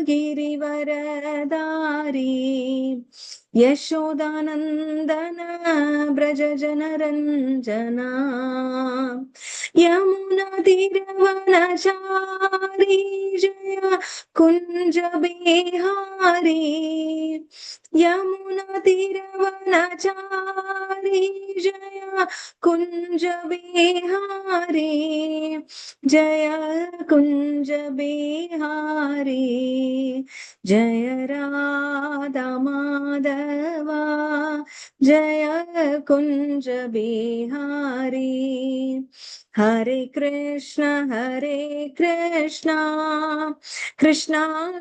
गिरिवरदारी यशोदानन्दन ब्रज जनरञ्जना यमुनातीरवनचारी जय कुञ्ज बिहारी यमुनातीरवनचारी जय कुञ्ज बिहारी जय कुञ्ज बिहारी जय राधा माधवा जय कुञ्ज बिहारी हरे कृष्ण कृष्ण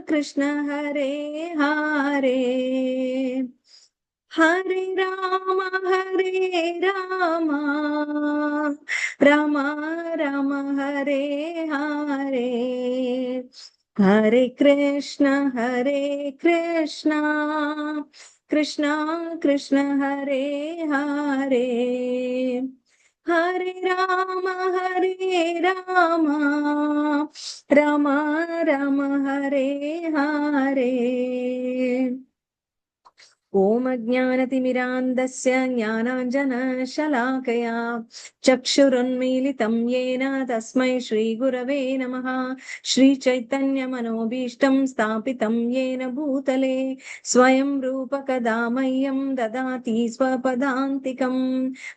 कृष्ण हरे हरे हरे राम राम राम हरे हरे हरे कृष्ण कृष्ण कृष्ण हरे हरे हरे राम राम राम हरे हरे ओम ज्ञानतिमिरान्धस्य ज्ञानाञ्जनशलाकया चक्षुरुन्मीलितं येन तस्मै श्रीगुरवे नमः। श्रीचैतन्यमनोभीष्टं स्थापितं येन भूतले स्वयं रूपकदा मह्यं ददाति स्वपदान्तिकं।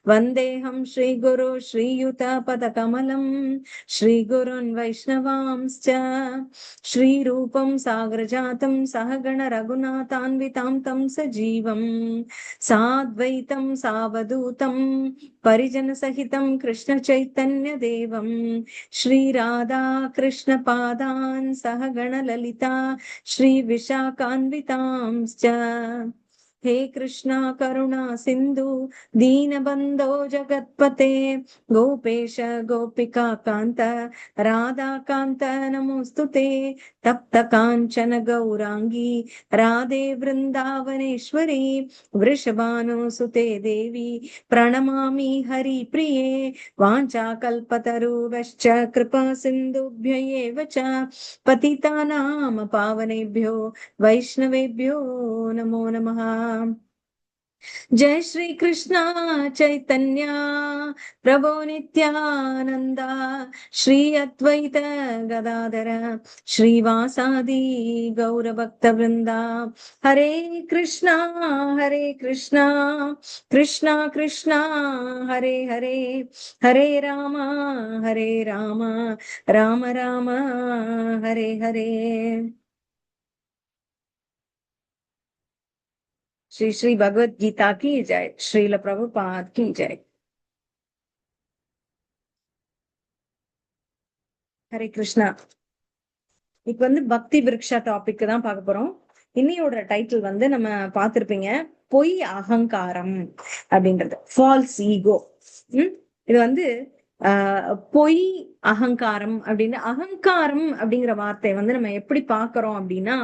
वन्देऽहं श्रीगुरो श्रीयुतपदकमलं श्रीगुरुन् वैष्णवांश्च श्रीरूपं सागरजातं सहगण रघुनाथान्वितां तं सजीवं साद्वैतं सावधूतं परिजन सहितं कृष्ण चैतन्य देवं श्रीराधा कृष्ण पादान् सहगण ललिता श्री विशाखान्वितांश्च। हे कृष्णा करुणा सिंधु दीनबंधो जगत्पते गोपेश गोपिका कांत राधा कांत नमोस्तुते तप्त कांचन गौरांगी राधे वृंदावनेश्वरी वृषभानुसुते देवी प्रणमामि हरिप्रिये वाञ्छाकल्पतरुभ्यश्च कृपा सिन्धुभ्य एव च पतितानां पावनेभ्यो वैष्णवेभ्यो नमो नमः। जय श्री कृष्णा चैतन्य प्रभो नित्यानंदा श्री अद्वैत गदाधर श्रीवासादि गौर भक्त वृंदा हरे कृष्णा कृष्णा कृष्णा हरे हरे हरे राम राम राम हरे हरे। श्री श्री भगवत गीता की जय, श्रील प्रभुपाद की जय। ஹரே கிருஷ்ணா. இப்ப பக்தி விருக்ஷா டாபிக் தான் பார்க்க போறோம். இன்னையோட டைட்டில் நம்ம பார்த்திருப்பீங்க, பொய் அகங்காரம் அப்படின்றது, ஃபால்ஸ் ஈகோ. இது பொய் அகங்காரம் அப்படின்னு, அகங்காரம் அப்படிங்கிற வார்த்தை நம்ம எப்படி பாக்குறோம் அப்படின்னா,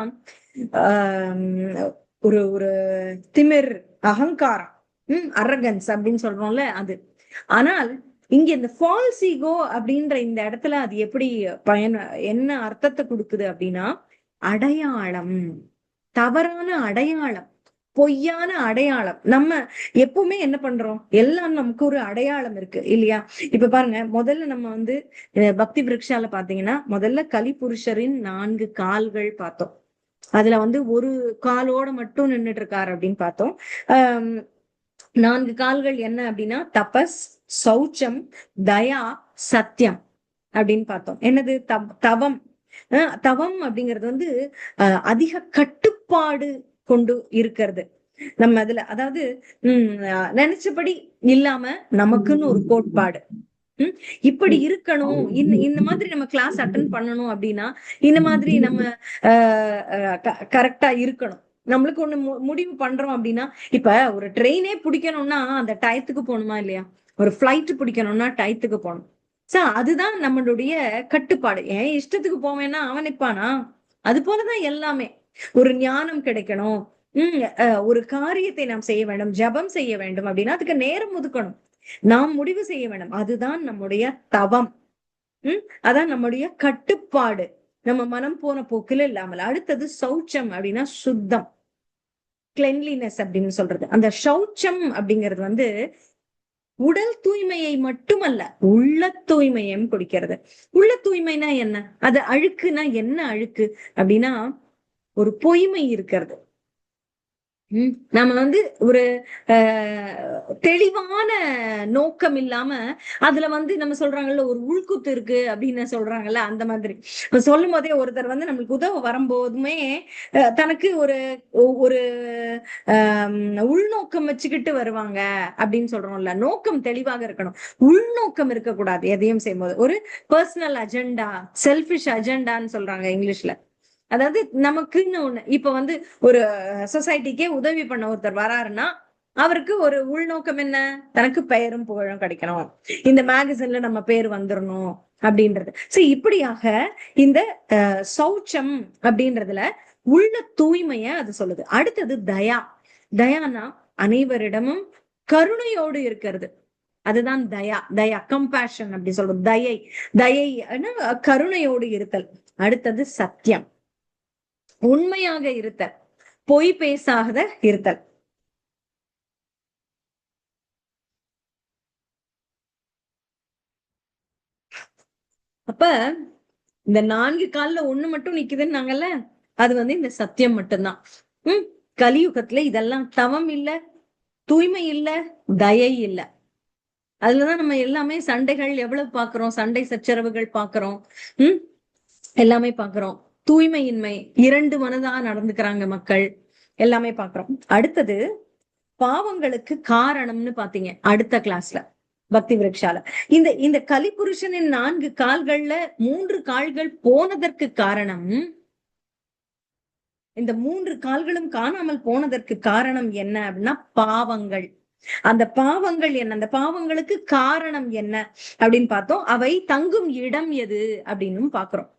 ஒரு ஒரு திமிர், அகங்காரம், அரகன்ஸ் அப்படின்னு சொல்றோம்ல அது. ஆனால் இங்க இந்த ஃபால்ஸ் ஈகோ அப்படின்ற இந்த இடத்துல அது எப்படி என்ன அர்த்தத்தை கொடுக்குது அப்படின்னா, அடையாளம், தவறான அடையாளம், பொய்யான அடையாளம். நம்ம எப்பவுமே என்ன பண்றோம், எல்லாம் நமக்கு ஒரு அடையாளம் இருக்கு இல்லையா? இப்ப பாருங்க, முதல்ல நம்ம பக்தி விருக்ஷால பாத்தீங்கன்னா, முதல்ல கலிபுருஷரின் 4 கால்கள் பார்த்தோம். அதுல ஒரு காலோட மட்டும் நின்றுட்டு இருக்காரு அப்படின்னு பார்த்தோம். 4 கால்கள் என்ன அப்படின்னா, தபஸ், சௌச்சம், தயா, சத்தியம் அப்படின்னு பார்த்தோம். என்னது? தவம். தவம் அப்படிங்கிறது அதிக கட்டுப்பாடு கொண்டு இருக்கிறது. நம்ம அதுல அதாவது நினைச்சபடி இல்லாம நமக்குன்னு ஒரு கோட்பாடு, இப்படி இருக்கணும், இந்த மாதிரி நம்ம கிளாஸ் அட்டன் பண்ணணும் அப்படின்னா இந்த மாதிரி நம்ம கரெக்டா இருக்கணும். நம்மளுக்கு ஒண்ணு முடிவு பண்றோம் அப்படின்னா, இப்ப ஒரு ட்ரெயினே பிடிக்கணும்னா அந்த டயத்துக்கு போகணுமா இல்லையா? ஒரு பிளைட் பிடிக்கணும்னா டயத்துக்கு போகணும். அதுதான் நம்மளுடைய கட்டுப்பாடு. ஏன் இஷ்டத்துக்கு போவேன்னா அவன் நிப்பானா? அது போலதான் எல்லாமே. ஒரு ஞானம் கிடைக்கணும், ஒரு காரியத்தை நாம் செய்ய வேண்டும், ஜபம் செய்ய வேண்டும் அப்படின்னா அதுக்கு நேரம் ஒதுக்கணும், நாம் முடிவு செய்ய வேண்டும். அதுதான் நம்முடைய தவம். அதான் நம்முடைய கட்டுப்பாடு. நம்ம மனம் போன போக்குல இல்லாமல். அடுத்தது சௌச்சம் அப்படின்னா சுத்தம், கிளென்லினஸ் அப்படின்னு சொல்றது. அந்த சௌச்சம் அப்படிங்கிறது வந்து உடல் தூய்மையை மட்டுமல்ல, உள்ள தூய்மையும் கொடுக்கிறது. உள்ள தூய்மைனா என்ன? அது அழுக்குனா என்ன அழுக்கு அப்படின்னா ஒரு பொய்மை இருக்கிறது. நம்ம வந்து ஒரு தெளிவான நோக்கம் இல்லாம அதுல வந்து நம்ம சொல்றாங்கல்ல ஒரு உள்குத்து இருக்கு அப்படின்னு சொல்றாங்கல்ல, அந்த மாதிரி சொல்லும் போதே ஒருத்தர் வந்து நம்மளுக்கு உதவ வரும்போதுமே தனக்கு ஒரு ஒரு உள்நோக்கம் வச்சுக்கிட்டு வருவாங்க அப்படின்னு சொல்றோம்ல. நோக்கம் தெளிவாக இருக்கணும், உள்நோக்கம் இருக்கக்கூடாது. எதையும் செய்யும்போது ஒரு பர்சனல் அஜெண்டா, செல்ஃபிஷ் அஜெண்டான்னு சொல்றாங்க இங்கிலீஷ்ல. அதாவது நமக்குன்னு ஒண்ணு, இப்ப வந்து ஒரு சொசைட்டிக்கே உதவி பண்ண ஒருத்தர் வராருன்னா அவருக்கு ஒரு உள்நோக்கம் என்ன? தனக்கு பெயரும் புகழும் கிடைக்கணும், இந்த மேகசின்ல நம்ம பேர் வந்துடணும் அப்படின்றது. சோ இப்படியாக இந்த சௌச்சம் அப்படின்றதுல உள்ள தூய்மைய அது சொல்லுது. அடுத்தது தயா. தயானா அனைவரிடமும் கருணையோடு இருக்கிறது, அதுதான் தயா. தயா கம்பேஷன் அப்படி சொல்றது. தயை, தயை கருணையோடு இருத்தல். அடுத்தது சத்தியம், உண்மையாக இருத்தல், பொய் பேசாத இருத்தல். அப்ப இந்த 4 கால்ல ஒண்ணு மட்டும் நிக்குதுன்னாங்கல்ல, அது வந்து இந்த சத்தியம் மட்டும்தான். கலியுகத்துல இதெல்லாம் தவம் இல்ல, தூய்மை இல்ல, தயை இல்ல. அதுலதான் நம்ம எல்லாமே சண்டைகள் எவ்வளவு பாக்குறோம், சண்டை சச்சரவுகள் பாக்குறோம், எல்லாமே பாக்குறோம். தூய்மையின்மை, இரண்டு மனதா நடந்துக்கிறாங்க மக்கள், எல்லாமே பாக்குறோம். அடுத்தது பாவங்களுக்கு காரணம்னு பாத்தீங்க அடுத்த கிளாஸ்ல பக்தி விருட்சால. இந்த இந்த கலிபுருஷனின் 4 கால்கள்ல 3 கால்கள் போனதற்கு காரணம், இந்த 3 கால்களும் காணாமல் போனதற்கு காரணம் என்ன அப்படின்னா பாவங்கள். அந்த பாவங்கள் என்ன, அந்த பாவங்களுக்கு காரணம் என்ன அப்படின்னு பார்த்தோம். அவை தங்கும் இடம் எது அப்படின்னு பாக்குறோம்.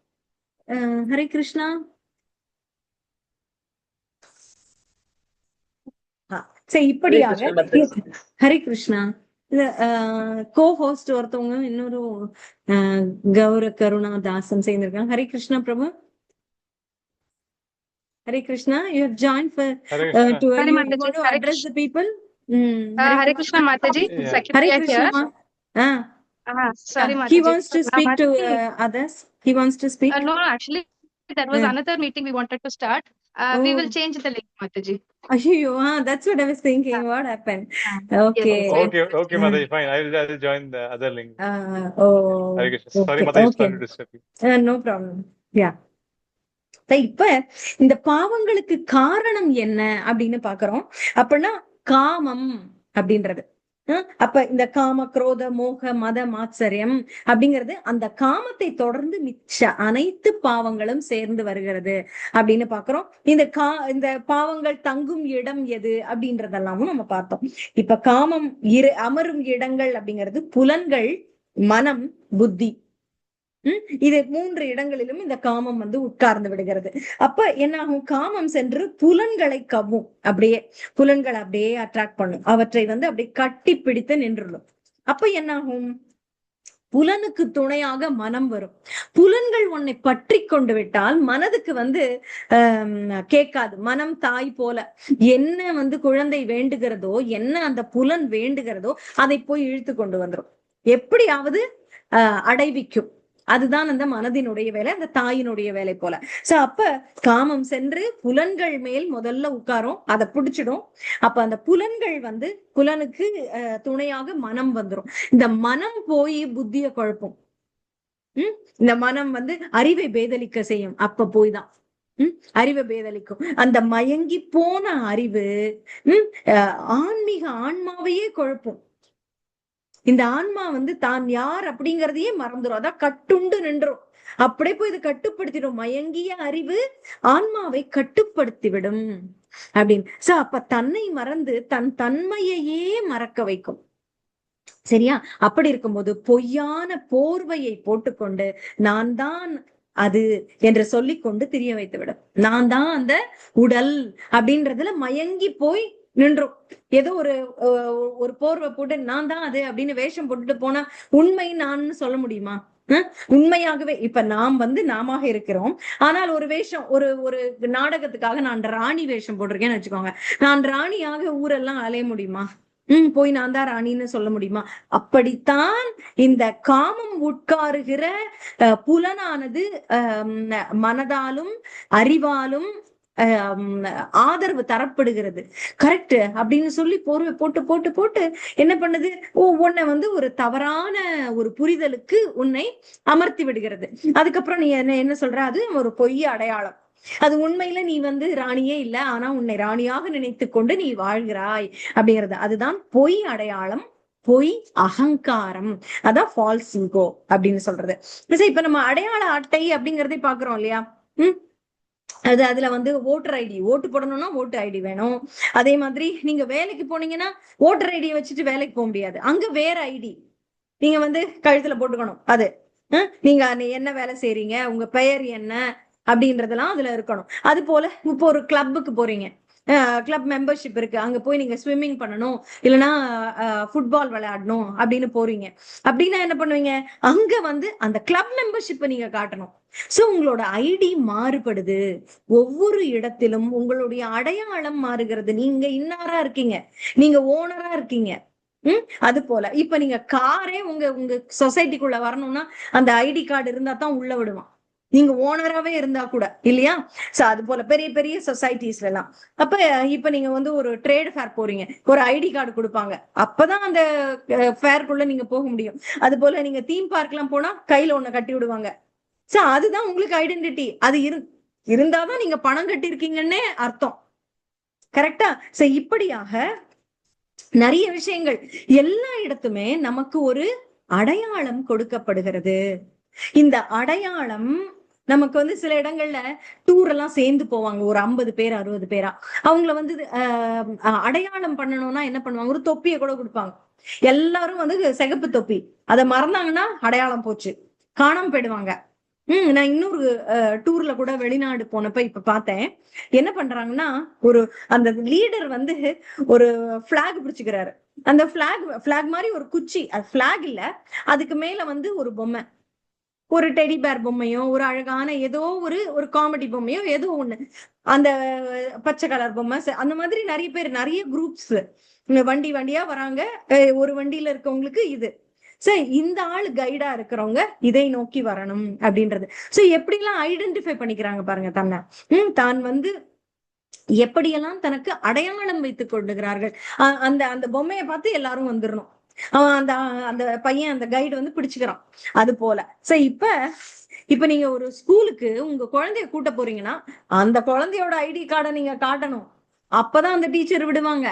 ஹரே கிருஷ்ணா. சரி, இப்படியாக ஹரே கிருஷ்ணா. இந்த கோ-ஹோஸ்ட் ஒருத்தவங்க இன்னொரு கௌர கருணா தாசன் சேர்ந்திருக்காங்க. ஹரே கிருஷ்ணா பிரபு. Hare Krishna, you have joined for to you want to address the people. Hare Krishna Mataji. Hare Krishna. Sorry Mataji. He wants to speak to others. He wants to speak. No, actually there was another meeting we wanted to start. We will change the link, Mataji. Ayyo, that's what I was thinking. What happened? Okay. Yes. Okay, Mataji, fine. I will join the other link. Hare Krishna. Sorry, Mataji, sorry to disturb you. No problem. Yeah. இப்ப இந்த பாவங்களுக்கு காரணம் என்ன அப்படின்னு பாக்குறோம். அப்படின்னா காமம் அப்படின்றது. அப்ப இந்த காம, குரோத, மோக, மத, மாத்சரியம் அப்படிங்கிறது அந்த காமத்தை தொடர்ந்து மிச்ச அனைத்து பாவங்களும் சேர்ந்து வருகிறது அப்படின்னு பாக்குறோம். இந்த பாவங்கள் தங்கும் இடம் எது அப்படின்றதெல்லாமும் நம்ம பார்த்தோம். இப்ப காமம் அமரும் இடங்கள் அப்படிங்கிறது புலன்கள், மனம், புத்தி. இது 3 இடங்களிலும் இந்த காமம் வந்து உட்கார்ந்து விடுகிறது. அப்ப என்ன ஆகும்? காமம் சென்று புலன்களை கவ்வும், அப்படியே புலன்களை அப்படியே அட்ராக்ட் பண்ணும், அவற்றை வந்து அப்படியே கட்டி பிடித்து நின்றுடும். அப்ப என்ன ஆகும்? புலனுக்கு துணையாக மனம் வரும். புலன்கள் உன்னை பற்றி கொண்டு விட்டால் மனதுக்கு வந்து கேட்காது. மனம் தாய் போல என்ன வந்து குழந்தை வேண்டுகிறதோ, என்ன அந்த புலன் வேண்டுகிறதோ அதை போய் இழுத்து கொண்டு வந்துடும், எப்படியாவது அடைவிக்கும். அதுதான் அந்த மனதினுடைய வேலை, அந்த தாயினுடைய வேலை போல. சோ அப்ப காமம் சென்று புலன்கள் மேல் முதல்ல உட்காரும், அதை பிடிச்சிடும். அப்ப அந்த புலன்கள் வந்து புலனுக்கு துணையாக மனம் வந்துரும். இந்த மனம் போய் புத்திய குழப்பும். இந்த மனம் வந்து அறிவை பேதலிக்க செய்யும். அப்ப போய்தான் அறிவை பேதலிக்கும். அந்த மயங்கி போன அறிவு ஆன்மாவையே குழப்பும். இந்த ஆன்மா வந்து தான் யார் அப்படிங்கறதையே மறந்துடும், அதான் கட்டுண்டு நின்றும். அப்படியே போய் இது கட்டுப்படுத்திடும். மயங்கிய அறிவு ஆன்மாவை கட்டுப்படுத்தி விடும் அப்படின்னு. சோ அப்ப தன்னை மறந்து தன் தன்மையையே மறக்க வைக்கும். சரியா? அப்படி இருக்கும்போது பொய்யான போர்வையை போட்டுக்கொண்டு நான் தான் அது என்று சொல்லிக்கொண்டு திரிய வைத்து விடும். நான் தான் அந்த உடல் அப்படின்றதுல மயங்கி போய் நின்றும். ஏதோ ஒரு போர்வை போட்டு நான் தான் அது அப்படின்னு வேஷம் போட்டுட்டு போனா உண்மை நான் சொல்ல முடியுமா? உண்மையாகவே இப்ப நாம் நாமாக இருக்கிறோம். ஆனால் ஒரு வேஷம், ஒரு ஒரு நாடகத்துக்காக நான் ராணி வேஷம் போட்டிருக்கேன்னு வச்சுக்கோங்க. நான் ராணியாக ஊரெல்லாம் அலைய முடியுமா? போய் நான் தான் ராணின்னு சொல்ல முடியுமா? அப்படித்தான் இந்த காமம் உட்காருகிற புலனானது மனதாலும் அறிவாலும் ஆதரவு தரப்படுகிறது. கரெக்ட் அப்படின்னு சொல்லி போர்வை போட்டு போட்டு போட்டு என்ன பண்ணுது? உன்னை ஒரு தவறான ஒரு புரிதலுக்கு உன்னை அமர்த்தி விடுகிறது. அதுக்கப்புறம் நீ என்ன சொல்ற? அது ஒரு பொய் அடையாளம். அது உண்மையில நீ ராணியே இல்ல, ஆனா உன்னை ராணியாக நினைத்து கொண்டு நீ வாழ்கிறாய் அப்படிங்கிறது. அதுதான் பொய் அடையாளம், பொய் அகங்காரம். அதான் ஃபால்ஸ் ஈகோ அப்படின்னு சொல்றது. இப்ப நம்ம அடையாள அட்டை அப்படிங்கறதை பாக்குறோம் இல்லையா? அதுல ஓட்டர் ஐடி, ஓட்டு போடணும்னா ஓட்டு ஐடி வேணும். அதே மாதிரி நீங்க வேலைக்கு போனீங்கன்னா ஓட்டர் ஐடியை வச்சுட்டு வேலைக்கு போக முடியாது. அங்க வேற ஐடி நீங்க கழுத்துல போட்டுக்கணும். அது நீங்க என்ன வேலை செய்றீங்க, உங்க பெயர் என்ன அப்படின்றதெல்லாம் அதுல இருக்கணும். அது போல இப்போ ஒரு கிளப்புக்கு போறீங்க, கிளப் மெம்பர்ஷிப் இருக்கு, அங்க போய் நீங்க ஸ்விம்மிங் பண்ணணும், இல்லைன்னா ஃபுட்பால் விளையாடணும் அப்படின்னு போறீங்க. அப்படின்னா என்ன பண்ணுவீங்க? அங்க அந்த கிளப் மெம்பர்ஷிப்பை நீங்க காட்டணும். சோ உங்களோட ஐடி மாறுபடுது. ஒவ்வொரு இடத்திலும் உங்களுடைய அடையாளம் மாறுகிறது. நீங்க இன்னாரா இருக்கீங்க, நீங்க ஓனரா இருக்கீங்க. அது போல இப்ப நீங்க காரே உங்க சொசைட்டிக்குள்ள வரணும்னா அந்த ஐடி கார்டு இருந்தா தான் உள்ள விடுவான். நீங்க ஓனராவே இருந்தா கூட, இல்லையா? சோ அது போல பெரிய பெரிய சொசைட்டிஸ்ல எல்லாம் அப்ப இப்ப நீங்க ஒரு ட்ரேட் ஃபேர் போறீங்க, ஒரு ஐடி கார்டு கொடுப்பாங்க, அப்பதான் அந்த ஃபேர்க்குள்ள நீங்க போக முடியும். அது போல நீங்க தீம் பார்க் எல்லாம் போனா கையில ஒண்ணு கட்டி விடுவாங்க. சோ அதுதான் உங்களுக்கு ஐடென்டிட்டி. அது இருந்தாதான் நீங்க பணம் கட்டிருக்கீங்கன்னே அர்த்தம். கரெக்டா? சோ இப்படியாக நிறைய விஷயங்கள் எல்லா இடத்துமே நமக்கு ஒரு அடையாளம் கொடுக்கப்படுகிறது. இந்த அடையாளம் நமக்கு சில இடங்கள்ல டூர் எல்லாம் சேர்ந்து போவாங்க, ஒரு 50 பேர் 60 பேரா. அவங்கள அடையாளம் பண்ணணும்னா என்ன பண்ணுவாங்க? ஒரு தொப்பியை கூட கொடுப்பாங்க. எல்லாரும் சிகப்பு தொப்பி, அதை மறந்தாங்கன்னா அடையாளம் போச்சு, காணாம போயிடுவாங்க. நான் இன்னொரு டூர்ல கூட வெளிநாடு போனப்ப இப்ப பார்த்தேன். என்ன பண்றாங்கன்னா, அந்த லீடர் ஒரு பிளாக் பிடிச்சுக்கிறாரு. அந்த பிளாக் மாதிரி ஒரு குச்சி, அது பிளாக் இல்ல, அதுக்கு மேல ஒரு பொம்மை, ஒரு டெடி பேர் பொம்மையோ, ஒரு அழகான ஏதோ ஒரு காமெடி பொம்மையோ ஏதோ ஒண்ணு, அந்த பச்சை கலர் பொம்மை. அந்த மாதிரி நிறைய பேர், நிறைய குரூப்ஸ் வண்டி வண்டியா வராங்க. ஒரு வண்டியில இருக்கவங்களுக்கு இது. சரி, இந்த ஆள் கைடா இருக்கிறவங்க இதை நோக்கி வரணும் அப்படின்றது. சோ எப்படி எல்லாம் ஐடென்டிஃபை பண்ணிக்கிறாங்க பாருங்க தன்னை. தான் எப்படியெல்லாம் தனக்கு அடையாளம் வைத்துக் கொண்டுகிறார்கள். அந்த அந்த பொம்மையை பார்த்து எல்லாரும் வந்துடணும். அவன் அந்த அந்த பையன், அந்த கைடு பிடிச்சுக்கிறான். அது போல சோ இப்ப நீங்க ஒரு ஸ்கூலுக்கு உங்க குழந்தைய கூட்ட போறீங்கன்னா அந்த குழந்தையோட ஐடி கார்டை நீங்க காட்டணும். அப்பதான் அந்த டீச்சர் விடுவாங்க.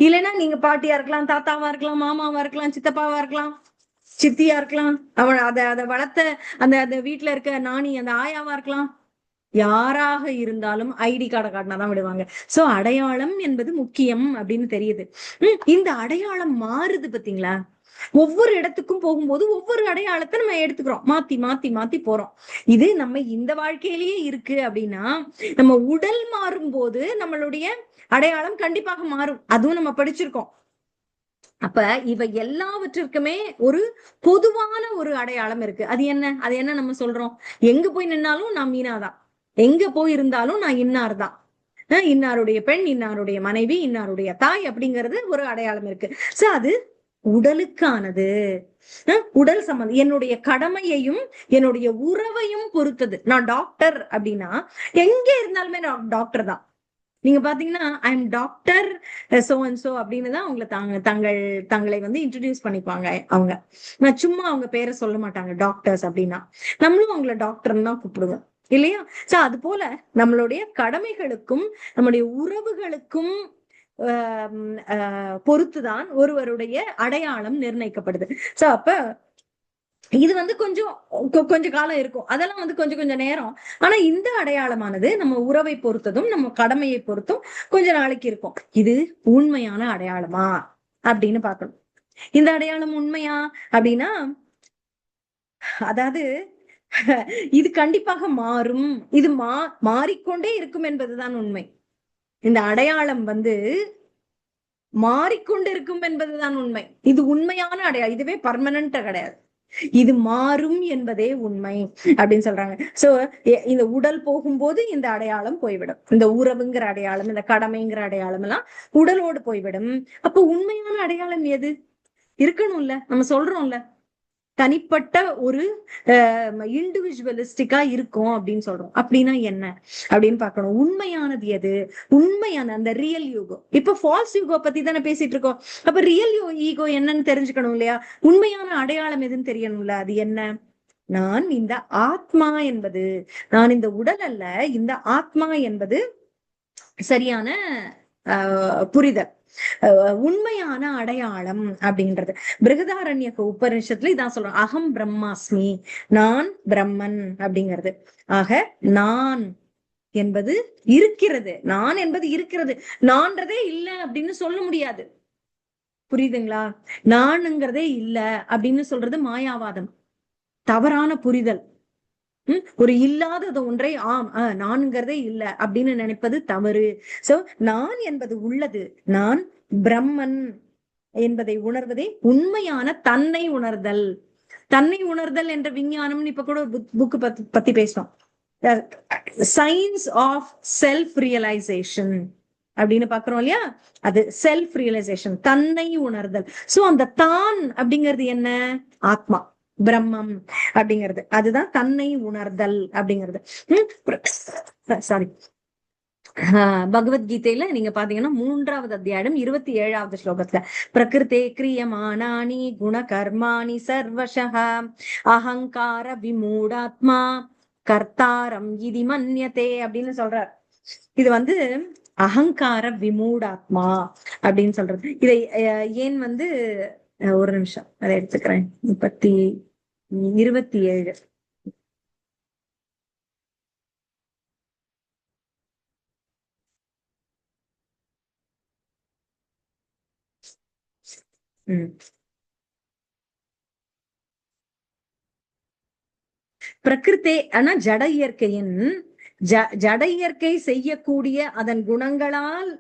இல்லைன்னா நீங்க பாட்டியா இருக்கலாம், தாத்தாவா இருக்கலாம், மாமாவா இருக்கலாம், சித்தப்பாவா இருக்கலாம், சித்தியா இருக்கலாம், அவன் அதை வளர்த்த அந்த வீட்டுல இருக்க நாணி, அந்த ஆயாவா இருக்கலாம். யாராக இருந்தாலும் ஐடி கார்டை காட்டினாதான் விடுவாங்க. சோ அடையாளம் என்பது முக்கியம் அப்படின்னு தெரியுது. இந்த அடையாளம் மாறுது பாத்தீங்களா? ஒவ்வொரு இடத்துக்கும் போகும்போது ஒவ்வொரு அடையாளத்தை நம்ம எடுத்துக்கிறோம், மாத்தி மாத்தி மாத்தி போறோம். இது நம்ம இந்த வாழ்க்கையிலேயே இருக்கு அப்படின்னா, நம்ம உடல் மாறும் போது நம்மளுடைய அடையாளம் கண்டிப்பாக மாறும். அதுவும் நம்ம படிச்சிருக்கோம். அப்ப இவை எல்லாவற்றிற்குமே ஒரு பொதுவான ஒரு அடையாளம் இருக்கு. அது என்ன நம்ம சொல்றோம்? எங்க போய் நின்னாலும் நான் மீனாதான், எங்க போய் இருந்தாலும் நான் இன்னார் தான், இன்னாருடைய பெண், இன்னாருடைய மனைவி, இன்னாருடைய தாய் அப்படிங்கிறது ஒரு அடையாளம் இருக்கு. சோ அது உடலுக்கானது, உடல் சம்பந்தம், என்னுடைய கடமையையும் என்னுடைய உறவையும் பொறுத்தது. நான் டாக்டர் அப்படின்னா எங்க இருந்தாலுமே நான் டாக்டர் தான். நீங்க பாத்தீங்கன்னா I am doctor so and so அப்படின்னு தான் அவங்களை தங்களை இன்ட்ரடியூஸ் பண்ணிப்பாங்க. அவங்க நான் சும்மா அவங்க பேரை சொல்ல மாட்டாங்க டாக்டர்ஸ் அப்படின்னா. நம்மளும் அவங்கள டாக்டர்னு தான் கூப்பிடுவோம், இல்லையா? சோ அது போல நம்மளுடைய கடமைகளுக்கும் நம்முடைய உறவுகளுக்கும் பொறுத்துதான் ஒருவருடைய அடையாளம் நிர்ணயிக்கப்படுது. சோ அப்ப இது கொஞ்சம் காலம் இருக்கும், அதெல்லாம் கொஞ்சம் நேரம். ஆனா இந்த அடையாளமானது நம்ம உறவை பொறுத்ததும் நம்ம கடமையை பொறுத்தும் கொஞ்ச நாளைக்கு இருக்கும். இது உண்மையான அடையாளமா அப்படின்னு பார்க்கணும். இந்த அடையாளம் உண்மையா அப்படின்னா, அதாவது இது கண்டிப்பாக மாறும், இது மாறிக்கொண்டே இருக்கும் என்பதுதான் உண்மை. இந்த அடையாளம் மாறிக்கொண்டு இருக்கும் என்பதுதான் உண்மை. இது உண்மையான அடையாளம், இதுவே பர்மனண்டா கிடையாது. இது மாறும் என்பதே உண்மை அப்படின்னு சொல்றாங்க. சோ இந்த உடல் போகும்போது இந்த அடையாளம் போய்விடும், இந்த உறவுங்கிற அடையாளம், இந்த கடமைங்கிற அடையாளம் எல்லாம் உடலோடு போய்விடும். அப்ப உண்மையான அடையாளம் எது இருக்கணும்ல? நம்ம சொல்றோம்ல, தனிப்பட்ட ஒரு இண்டிவிஜுவலிஸ்டிக்கா இருக்கும் அப்படின்னு சொல்றோம். அப்படின்னா என்ன அப்படின்னு பார்க்கணும். உண்மையானது எது? உண்மையான அந்த ரியல் ஈகோ. இப்ப ஃபால்ஸ் ஈகோ பத்தி தானே பேசிட்டு இருக்கோம். அப்ப ரியல் ஈகோ என்னன்னு தெரிஞ்சுக்கணும் இல்லையா? உண்மையான அடையாளம் எதுன்னு தெரியணும்ல. அது என்ன? நான் இந்த ஆத்மா என்பது, நான் இந்த உடல் அல்ல, இந்த ஆத்மா என்பது சரியான புரிதல், உண்மையான அடையாளம் அப்படின்றது. பிருகதாரண்யக உபநிஷத்துல இதான் சொல்றோம், அகம் பிரம்மாஸ்மி, நான் பிரம்மன் அப்படிங்கிறது. ஆக நான் என்பது இருக்கிறது, நான் என்பது இருக்கிறது, நான்றதே இல்ல அப்படின்னு சொல்ல முடியாது. புரியுதுங்களா? நானுங்கிறதே இல்ல அப்படின்னு சொல்றது மாயாவாதம், தவறான புரிதல். ஒரு இல்லாதது ஒன்றை ஆம் நான்கிறதே இல்ல அப்படின்னு நினைப்பது தவறு. சோ நான் என்பது உள்ளது, நான் பிரம்மன் என்பதை உணர்வதே உண்மையான தன்னை உணர்தல். தன்னை உணர்தல் என்ற விஞ்ஞானம் இப்ப கூட புக்கு பத்தி பேசணும், சயின்ஸ் ஆஃப் செல்ஃப் ரியலைசேஷன் அப்படின்னு பாக்குறோம் இல்லையா? அது செல்ஃப் ரியலைசேஷன், தன்னை உணர்தல். சோ அந்த தான் அப்படிங்கிறது என்ன? ஆத்மா, பிரம்மம் அப்படிங்கிறது. அதுதான் தன்னை உணர்தல் அப்படிங்கிறது. சாரி, பகவத்கீதையில நீங்க பாத்தீங்கன்னா 3வது அத்தியாயம் 27வது ஸ்லோகத்துல, பிரகிருதே கிரியமானானி குண கர்மாணி சர்வசஹ அகங்கார விமூடாத்மா கர்த்தாரம் இதி மன்யதே அப்படின்னு சொல்றார். இது வந்து அகங்கார விமூடாத்மா அப்படின்னு சொல்றது. இதை ஏன் வந்து ஒரு நிமிஷம் அதை எடுத்துக்கிறேன். 27 பிரகிருத்தே ஆனா ஜட இயற்கையின் ஜட இயற்கை செய்யக்கூடிய அதன் குணங்களால்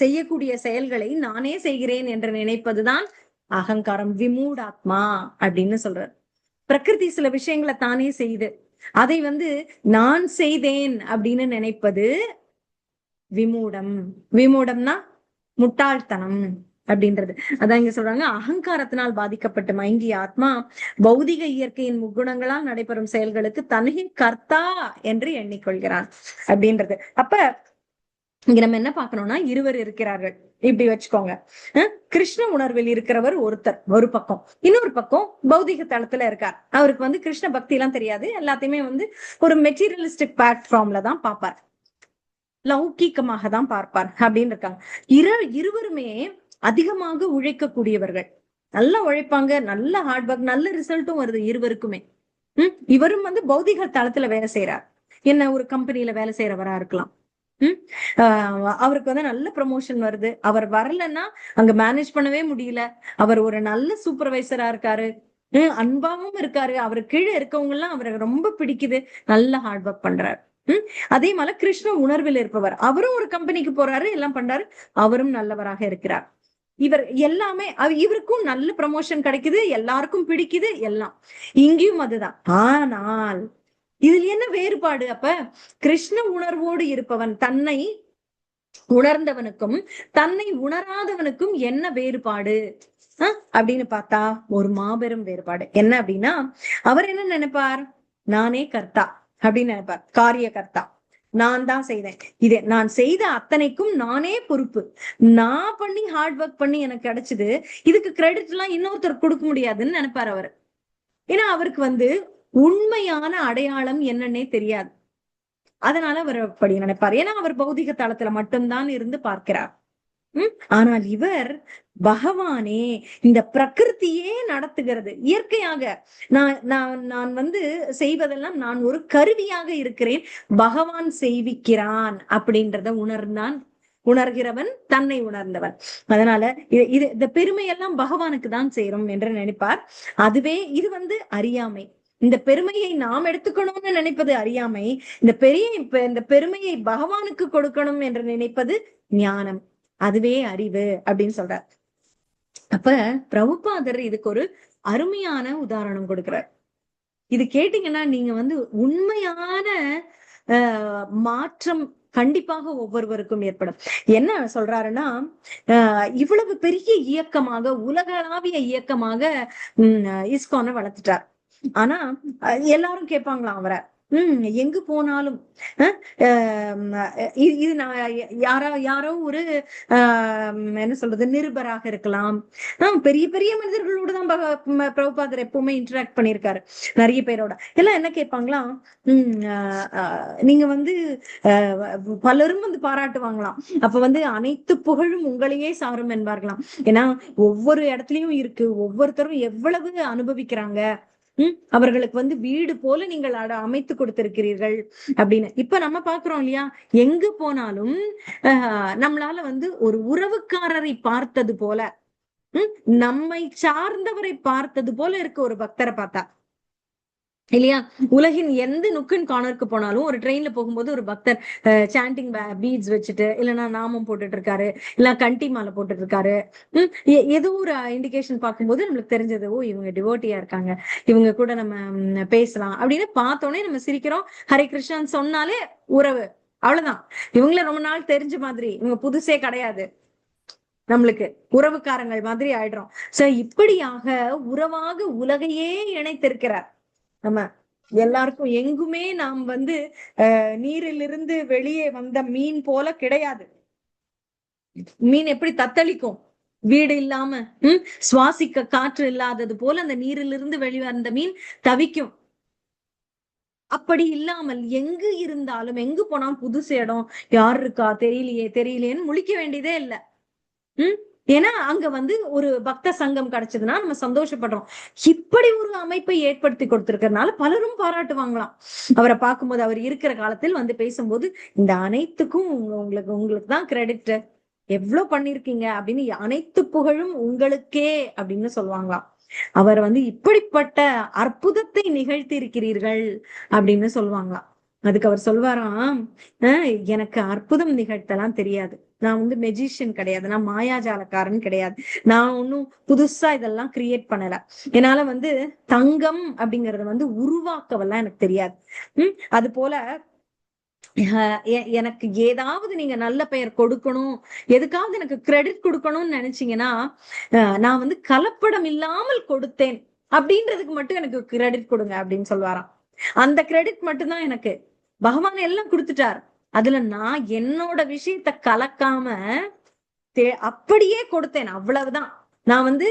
செய்யக்கூடிய செயல்களை நானே செய்கிறேன் என்று நினைப்பதுதான் அகங்காரம், விமூடாத்மா அப்படின்னு சொல்றார். பிரகிருதி சில விஷயங்களை தானே செய்து அதை வந்து நான் செய்தேன் அப்படின்னு நினைப்பது விமூடம். விமூடம்னா முட்டாள்தனம் அப்படின்றது. அதான் இங்க சொல்றாங்க, அகங்காரத்தினால் பாதிக்கப்பட்டு மயங்கிய ஆத்மா பௌதிக இயற்கையின் முக்குணங்களால் நடைபெறும் செயல்களுக்கு தன்னை கர்த்தா என்று எண்ணிக்கொள்கிறான் அப்படின்றது. அப்ப இங்க நம்ம என்ன பார்க்கணும்னா, இருவர் இருக்கிறார்கள் இப்படி வச்சுக்கோங்க. கிருஷ்ண உணர்வில் இருக்கிறவர் ஒருத்தர் ஒரு பக்கம், இன்னொரு பக்கம் பௌதிக தளத்துல இருக்கார். அவருக்கு வந்து கிருஷ்ண பக்தி எல்லாம் தெரியாது, எல்லாத்தையுமே வந்து ஒரு மெட்டீரியலிஸ்டிக் பிளாட்ஃபார்ம்ல தான் பார்ப்பார், லௌகீகமாக தான் பார்ப்பார் அப்படின்னு இருக்காங்க. இருவருமே அதிகமாக உழைக்கக்கூடியவர்கள், நல்லா உழைப்பாங்க, நல்ல ஹார்ட் ஒர்க், நல்ல ரிசல்ட்டும் வருது இருவருக்குமே. இவரும் வந்து பௌதிக தளத்துல வேலை செய்யறார், என்ன ஒரு கம்பெனில வேலை செய்யறவரா இருக்கலாம். அவருக்கு வந்து நல்ல ப்ரமோஷன் வருது, அவர் வரலன்னா அங்க மேனேஜ் பண்ணவே முடியல, அவர் ஒரு நல்ல சூப்பர்வைசரா இருக்காரு, அன்பாவும் இருக்காரு, அவருக்கு கீழே இருக்கவங்க எல்லாம் அவரை ரொம்ப பிடிக்குது, நல்ல ஹார்ட் ஒர்க் பண்றாரு. அதே மாதிரி கிருஷ்ண உணர்வில் இருப்பவர், அவரும் ஒரு கம்பெனிக்கு போறாரு, எல்லாம் பண்றாரு, அவரும் நல்லவராக இருக்கிறார். இவர் எல்லாமே இவருக்கும் நல்ல ப்ரமோஷன் கிடைக்குது, எல்லாருக்கும் பிடிக்குது எல்லாம், இங்கேயும் அதுதான். ஆனால் இதுல என்ன வேறுபாடு? அப்ப கிருஷ்ண உணர்வோடு இருப்பவன், தன்னை உணர்ந்தவனுக்கும் தன்னை உணராதவனுக்கும் என்ன வேறுபாடு அப்படின்னு பார்த்தா ஒரு மாபெரும் வேறுபாடு. என்ன அப்படின்னா, அவர் என்ன நினைப்பார்? நானே கர்த்தா அப்படின்னு நினைப்பார், காரிய கர்த்தா, நான் தான் செய்தேன், இதே நான் செய்த அத்தனைக்கும் நானே பொறுப்பு, நான் பண்ணி ஹார்ட் ஒர்க் பண்ணி எனக்கு கிடைச்சது, இதுக்கு கிரெடிட் எல்லாம் இன்னொருத்தர் கொடுக்க முடியாதுன்னு நினைப்பார் அவர். ஏன்னா அவருக்கு வந்து உண்மையான அடையாளம் என்னன்னே தெரியாது, அதனால அவர் அப்படி நினைப்பார். ஏன்னா அவர் பௌதிக தளத்துல மட்டும்தான் இருந்து பார்க்கிறார். ஆனால் இவர் பகவானே இந்த பிரகிருத்தியே நடத்துகிறது இயற்கையாக, நான் வந்து செய்வதெல்லாம் நான் ஒரு கருவியாக இருக்கிறேன், பகவான் செய்விக்கிறான் அப்படின்றத உணர்கிறவன் தன்னை உணர்ந்தவன். அதனால இந்த பெருமையெல்லாம் பகவானுக்கு தான் செய்யறோம் என்று நினைப்பார். அதுவே இது வந்து அறியாமை. இந்த பெருமையை நாம் எடுத்துக்கணும்னு நினைப்பது அறியாமை, இந்த பெருமையை பகவானுக்கு கொடுக்கணும் என்று நினைப்பது ஞானம், அதுவே அறிவு அப்படின்னு சொல்றார். அப்ப பிரபுபாதர் இதுக்கு ஒரு அருமையான உதாரணம் கொடுக்கிறார். இது கேட்டீங்கன்னா நீங்க வந்து உண்மையான மாற்றம் கண்டிப்பாக ஒவ்வொருவருக்கும் ஏற்படும். என்ன சொல்றாருன்னா, இவ்வளவு பெரிய இயக்கமாக, உலகளாவிய இயக்கமாக இஸ்கானை வளர்த்துட்டார். ஆனா எல்லாரும் கேட்பாங்களாம் அவரை, எங்கு போனாலும் இது நான் யாரோ ஒரு என்ன சொல்றது, நிருபராக இருக்கலாம், பெரிய பெரிய மனிதர்களோட தான் பிரபுபாதர் எப்பவுமே இன்டராக்ட் பண்ணியிருக்காரு நிறைய பேரோட. எல்லாம் என்ன கேட்பாங்களாம், நீங்க வந்து பலரும் வந்து பாராட்டுவாங்களாம். அப்ப வந்து அனைத்து புகழும் உங்களையே சாரும் என்பார்களாம். ஏன்னா ஒவ்வொரு இடத்துலயும் இருக்கு, ஒவ்வொருத்தரும் எவ்வளவு அனுபவிக்கிறாங்க, அவர்களுக்கு வந்து வீடு போல நீங்கள் அமைத்து கொடுத்திருக்கிறீர்கள் அப்படின்னு. இப்ப நம்ம பாக்குறோம் இல்லையா, எங்கு போனாலும் நம்மளால வந்து ஒரு உறவுக்காரரை பார்த்தது போல, நம்மை சார்ந்தவரை பார்த்தது போல இருக்கு ஒரு பக்தரை பார்த்தா, இல்லையா? உலகின் எந்த நுக்கின் கார்னருக்கு போனாலும், ஒரு ட்ரெயின்ல போகும்போது ஒரு பக்தர் சாண்டிங் பீட்ஸ் வச்சுட்டு, இல்லைன்னா நாமம் போட்டுட்டு இருக்காரு, இல்ல கண்டி மாலை போட்டுட்டு இருக்காரு, ஏதோ ஒரு இண்டிகேஷன் பார்க்கும்போது நம்மளுக்கு தெரிஞ்சது, ஓ இவங்க டிவோட்டியா இருக்காங்க, இவங்க கூட நம்ம பேசலாம் அப்படின்னு பார்த்தோன்னே நம்ம சிரிக்கிறோம். ஹரே கிருஷ்ணன் சொன்னாலே உறவு, அவ்வளவுதான். இவங்கள ரொம்ப நாள் தெரிஞ்ச மாதிரி, இவங்க புதுசே கிடையாது, நம்மளுக்கு உறவுக்காரங்கள் மாதிரி ஆயிடுறோம். சோ இப்படியாக உறவாக உலகையே இணைத்திருக்கிறார். நம்ம எல்லாருக்கும் எங்குமே நாம் வந்து நீரிலிருந்து வெளியே வந்த மீன் போல கிடையாது. மீன் எப்படி தத்தளிக்கும், வீடு இல்லாம சுவாசிக்க காற்று இல்லாதது போல அந்த நீரிலிருந்து வெளிவந்த மீன் தவிக்கும். அப்படி இல்லாமல் எங்கு இருந்தாலும், எங்கு போனாலும் புதுசு இடம், யார் இருக்கா தெரியலையேன்னு முழிக்க வேண்டியதே இல்லை. ஏன்னா அங்க வந்து ஒரு பக்த சங்கம் கிடைச்சதுன்னா நம்ம சந்தோஷப்படுறோம். இப்படி ஒரு அமைப்பை ஏற்படுத்தி கொடுத்திருக்கிறதுனால பலரும் பாராட்டுவாங்களாம். அவரை பார்க்கும்போது, அவர் இருக்கிற காலத்தில் வந்து பேசும்போது, இந்த அனைத்துக்கும் உங்களுக்கு தான் கிரெடிட், எவ்வளவு பண்ணிருக்கீங்க அப்படின்னு, அனைத்து புகழும் உங்களுக்கே அப்படின்னு சொல்லுவாங்களாம். அவர் வந்து இப்படிப்பட்ட அற்புதத்தை நிகழ்த்தி இருக்கிறீர்கள் அப்படின்னு சொல்லுவாங்களாம். அதுக்கு அவர் சொல்வாராம், எனக்கு அற்புதம் நிகழ்த்தலாம் தெரியாது, நான் வந்து மெஜிஷியன் கிடையாது, நான் மாயாஜாலக்காரன் கிடையாது, நான் ஒன்னும் புதுசா இதெல்லாம் கிரியேட் பண்ணல, என்னால வந்து தங்கம் அப்படிங்கறத வந்து உருவாக்கவெல்லாம் எனக்கு தெரியாது. அது போல எனக்கு ஏதாவது நீங்க நல்ல பெயர் கொடுக்கணும், எதுக்காவது எனக்கு கிரெடிட் கொடுக்கணும்னு நினைச்சீங்கன்னா, நான் வந்து கலப்படம் இல்லாமல் கொடுத்தேன் அப்படின்றதுக்கு மட்டும் எனக்கு கிரெடிட் கொடுங்க அப்படின்னு சொல்லுவாராம். அந்த கிரெடிட் மட்டும்தான் எனக்கு. பகவான் எல்லாம் கொடுத்துட்டார், அதுல நான் என்னோட விஷயத்த கலக்காம அப்படியே கொடுத்தேன், அவ்வளவுதான். நான் வந்து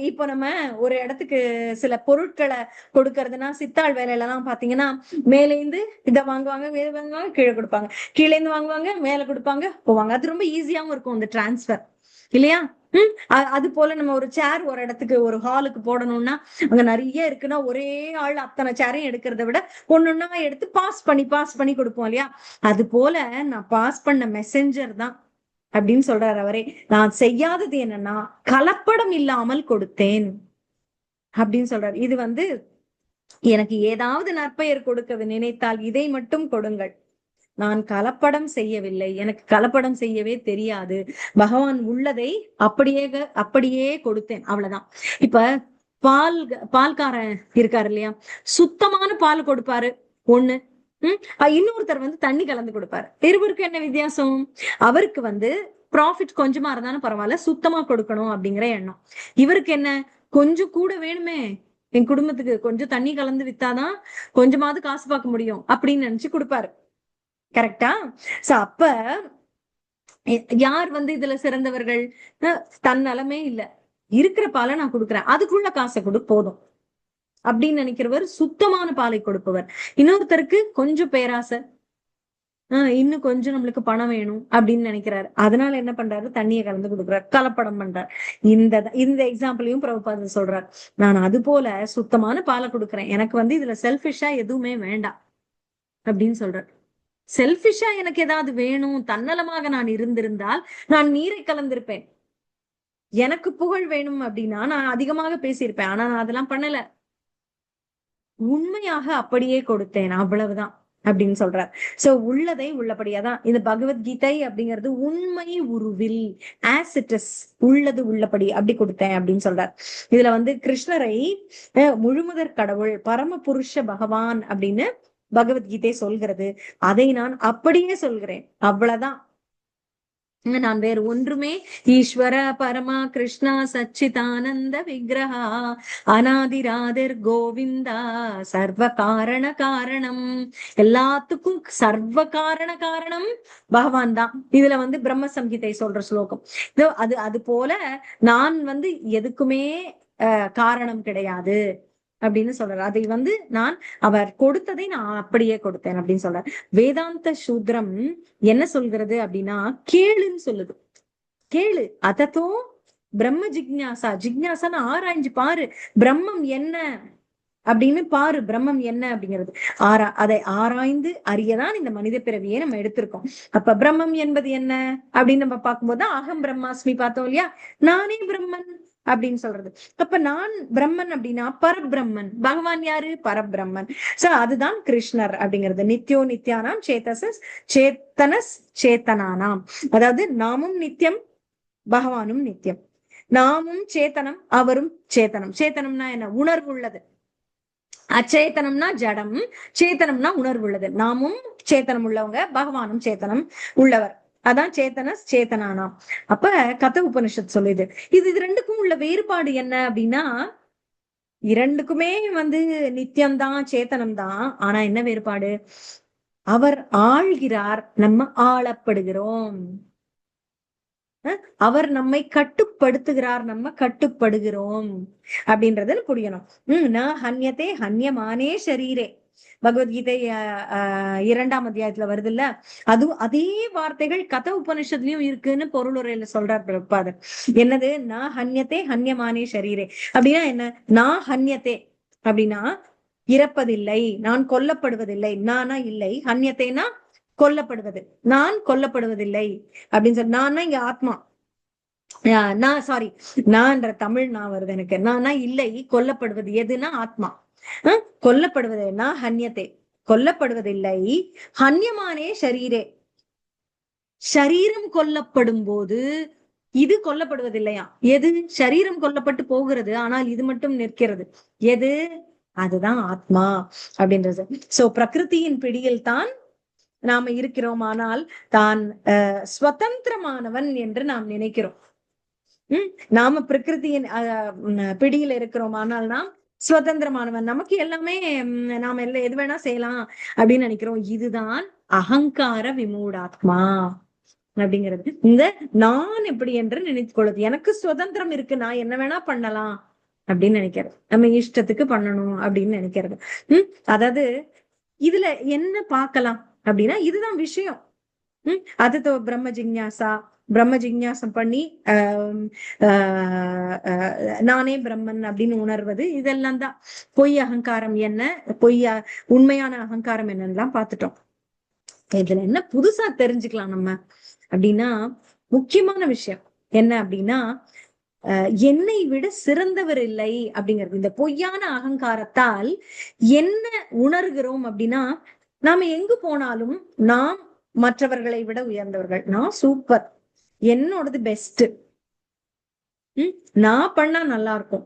இப்போ நம்ம ஒரு இடத்துக்கு சில பொருட்களை கொடுக்கறதுனா, சித்தாள் வேலையில எல்லாம் பாத்தீங்கன்னா, மேலேந்து இதை வாங்குவாங்க, மேல வாங்குவாங்க, கீழே கொடுப்பாங்க, கீழே இருந்து வாங்குவாங்க, மேல கொடுப்பாங்க, போவாங்க. அது ரொம்ப ஈஸியாவும் இருக்கும் அந்த டிரான்ஸ்பர், இல்லையா? அது போல நம்ம ஒரு சேர் ஒரு இடத்துக்கு, ஒரு ஹாலுக்கு போடணும்னா, அங்க நிறைய இருக்குன்னா ஒரே ஆள் அத்தனை சேரையும் எடுக்கிறத விட ஒன்னொன்னா எடுத்து பாஸ் பண்ணி கொடுப்போம், இல்லையா? அது போல நான் பாஸ் பண்ண மெசஞ்சர் தான் அப்படின்னு சொல்றாரு அவரே. நான் செய்யாதது என்னன்னா, கலப்படம் இல்லாமல் கொடுத்தேன் அப்படின்னு சொல்றாரு. இது வந்து எனக்கு ஏதாவது நற்பெயர் கொடுக்க நினைத்தால் இதை மட்டும் கொடுங்கள், நான் கலப்படம் செய்யவில்லை, எனக்கு கலப்படம் செய்யவே தெரியாது, பகவான் உள்ளதை அப்படியே கொடுத்தேன், அவ்வளவுதான். இப்ப பால்காரன் இருக்காரு இல்லையா, சுத்தமான பால் கொடுப்பாரு ஒண்ணு, இன்னொருத்தர் வந்து தண்ணி கலந்து கொடுப்பாரு. இருவருக்கும் என்ன வித்தியாசம்? அவருக்கு வந்து ப்ராஃபிட் கொஞ்சமா இருந்தாலும் பரவாயில்ல, சுத்தமா கொடுக்கணும் அப்படிங்கிற எண்ணம். இவருக்கு என்ன, கொஞ்சம் கூட வேணுமே, என் குடும்பத்துக்கு கொஞ்சம் தண்ணி கலந்து வித்தாதான் கொஞ்சமாவது காசு பார்க்க முடியும் அப்படின்னு நினைச்சு கொடுப்பாரு. கரெக்டா? சோ அப்ப யார் வந்து இதுல சிறந்தவர்கள்? தன்னலமே இல்ல, இருக்கிற பாலை நான் கொடுக்குறேன், அதுக்குள்ள காசை கொடு போதும் அப்படின்னு நினைக்கிறவர் சுத்தமான பாலை கொடுப்பவர். இன்னொருத்தருக்கு கொஞ்சம் பேராசை, இன்னும் கொஞ்சம் நம்மளுக்கு பணம் வேணும் அப்படின்னு நினைக்கிறாரு, அதனால என்ன பண்றாரு, தண்ணியை கலந்து கொடுக்குறாரு, கலப்படம் பண்றாரு. இந்த எக்ஸாம்பிளையும் பிரபுபாதர் சொல்றாரு. நான் அது போல சுத்தமான பாலை கொடுக்குறேன், எனக்கு வந்து இதுல செல்ஃபிஷா எதுவுமே வேண்டாம் அப்படின்னு சொல்றாரு. செல்ஃபிஷா எனக்கு ஏதாவது வேணும், தன்னலமாக நான் இருந்திருந்தால் நான் நீரை கலந்திருப்பேன். எனக்கு புகழ் வேணும் அப்படின்னா நான் அதிகமாக பேசியிருப்பேன், ஆனா நான் அதெல்லாம் பண்ணல, உண்மையாக அப்படியே கொடுத்தேன், அவ்வளவுதான். அப்படின்னு சொல்றார். சோ உள்ளதை உள்ளபடியாதான் இந்த பகவத்கீதை அப்படிங்கிறது உண்மை உருவில் ஆஸ் இட் இஸ் உள்ளது உள்ளபடி அப்படி கொடுத்தேன் அப்படின்னு சொல்றார். இதுல வந்து கிருஷ்ணரை முழுமுதற் கடவுள் பரம புருஷ பகவான் அப்படின்னு பகவத்கீதை சொல்கிறது. அதை நான் அப்படியே சொல்கிறேன், அவ்வளவுதான். நான் வேறு ஒன்றுமே ஈஸ்வர பரமா கிருஷ்ணா சச்சிதானந்த விக்கிரகா அநாதிராதிர் கோவிந்தா சர்வ காரண காரணம், எல்லாத்துக்கும் சர்வ காரண காரணம் பகவான் தான். இதுல வந்து பிரம்ம சம்ஹிதை சொல்ற ஸ்லோகம் அது. அது போல நான் வந்து எதுக்குமே காரணம் கிடையாது அப்படின்னு சொல்றாரு. அதை வந்து நான் அவர் கொடுத்ததை நான் அப்படியே கொடுத்தேன் அப்படின்னு சொல்றாரு. வேதாந்த சூத்திரம் என்ன சொல்கிறது அப்படின்னா கேளுன்னு சொல்லுது. கேளு அதத்தோ பிரம்ம ஜிக்ஞாசா, ஜிக்ஞாசான்னு ஆராய்ஞ்சு பாரு, பிரம்மம் என்ன அப்படின்னு பாரு, பிரம்மம் என்ன அப்படிங்கிறது அதை ஆராய்ந்து அறியதான் இந்த மனித பிறவியை நம்ம எடுத்திருக்கோம். அப்ப பிரம்மம் என்பது என்ன அப்படின்னு நம்ம பார்க்கும்போது அகம் பிரம்மாஸ்மி பார்த்தோம் இல்லையா, நானே பிரம்மன் அப்படின்னு சொல்றது. அப்ப நான் பிரம்மன் அப்படின்னா பரபிரம்மன், பகவான் யாரு? பரபிரம்மன். சோ அதுதான் கிருஷ்ணர் அப்படிங்கிறது. நித்யோ நித்யானாம் சேதசஸ் சேத்தனஸ் சேத்தனானாம், அதாவது நாமும் நித்தியம் பகவானும் நித்தியம், நாமும் சேத்தனம் அவரும் சேத்தனம். சேத்தனம்னா என்ன? உணர்வு உள்ளது. அச்சேத்தனம்னா ஜடம், சேத்தனம்னா உணர்வு உள்ளது. நாமும் சேத்தனம் உள்ளவங்க, பகவானும் சேத்தனம் உள்ளவர். அதான் சேத்தனஸ் சேத்தனானாம். அப்ப கத உபனிஷத் சொல்லுது. இது ரெண்டுக்கும் உள்ள வேறுபாடு என்ன அப்படின்னா, இரண்டுக்குமே வந்து நித்தியம்தான், சேத்தனம் தான். ஆனா என்ன வேறுபாடு? அவர் ஆள்கிறார், நம்ம ஆளப்படுகிறோம். அவர் நம்மை கட்டுப்படுத்துகிறார், நம்ம கட்டுப்படுகிறோம் அப்படின்றத புரியணும். ந ஹன்யதே ஹன்யமானே ஷரீரே, பகவத்கீதை 2ஆம் அத்தியாயத்துல வருது இல்ல, அதுவும் அதே வார்த்தைகள் கத உபனிஷத்துலயும் இருக்குன்னு பொருளுரையில சொல்றார் பிரபாதர். என்னது? ந ஹன்யதே ஹன்யமானே ஷரீரே அப்படின்னா என்ன? நான் ஹன்யதே அப்படின்னா இறப்பதில்லை, நான் கொல்லப்படுவதில்லை. நானா இல்லை, ஹன்யத்தேனா கொல்லப்படுவது, நான் கொல்லப்படுவதில்லை அப்படின்னு சொல்லி. நான்னா இங்க ஆத்மா, நான் சாரி நான்ற தமிழ் நான் வருது எனக்கு. நானா இல்லை, கொல்லப்படுவது எதுனா ஆத்மா. கொல்லப்படுவதுன்னா ஹன்யத்தே, கொல்லப்படுவதில்லை. ஹன்யமானே ஷரீரே, ஷரீரம் கொல்லப்படும் போது இது கொல்லப்படுவதில்லையா? எது? ஷரீரம் கொல்லப்பட்டு போகிறது, ஆனால் இது மட்டும் நிற்கிறது. எது? அதுதான் ஆத்மா அப்படின்றது. சோ பிரகிருதியின் பிடியில் தான் நாம இருக்கிறோம், ஆனால் தான் சுதந்திரமானவன் என்று நாம் நினைக்கிறோம். நாம பிரகிருதியின் பிடியில் இருக்கிறோம், ஆனால் நாம் சுதந்திரமானவன், நமக்கு எல்லாமே நாம எல்லாம் எது வேணா செய்யலாம் அப்படின்னு நினைக்கிறோம். இதுதான் அகங்கார விமூடாத்மா அப்படிங்கிறது. இந்த நான் எப்படி என்று நினைத்து கொள்ளுது. எனக்கு சுதந்திரம் இருக்கு, நான் என்ன வேணா பண்ணலாம் அப்படின்னு நினைக்கிறது, நம்ம இஷ்டத்துக்கு பண்ணணும் அப்படின்னு நினைக்கிறது. அதாவது இதுல என்ன பார்க்கலாம் அப்படின்னா, இதுதான் விஷயம். அது பிரம்ம ஜிக்ஞாசா, பிரம்ம ஜிக்ஞாசம் பண்ணி நானே பிரம்மன் அப்படின்னு உணர்வது, இதெல்லாம் தான். பொய் அகங்காரம் என்ன, உண்மையான அகங்காரம் என்னன்னு பார்த்துட்டோம். இதுல என்ன புதுசா தெரிஞ்சுக்கலாம் நம்ம அப்படின்னா, முக்கியமான விஷயம் என்ன அப்படின்னா, என்னை விட சிறந்தவர் இல்லை அப்படிங்கிறது. இந்த பொய்யான அகங்காரத்தால் என்ன உணர்கிறோம் அப்படின்னா, நாம எங்கு போனாலும் நாம் மற்றவர்களை விட உயர்ந்தவர்கள், நான் சூப்பர், என்னோடது பெஸ்ட், நான் பண்ணா நல்லா இருக்கும்.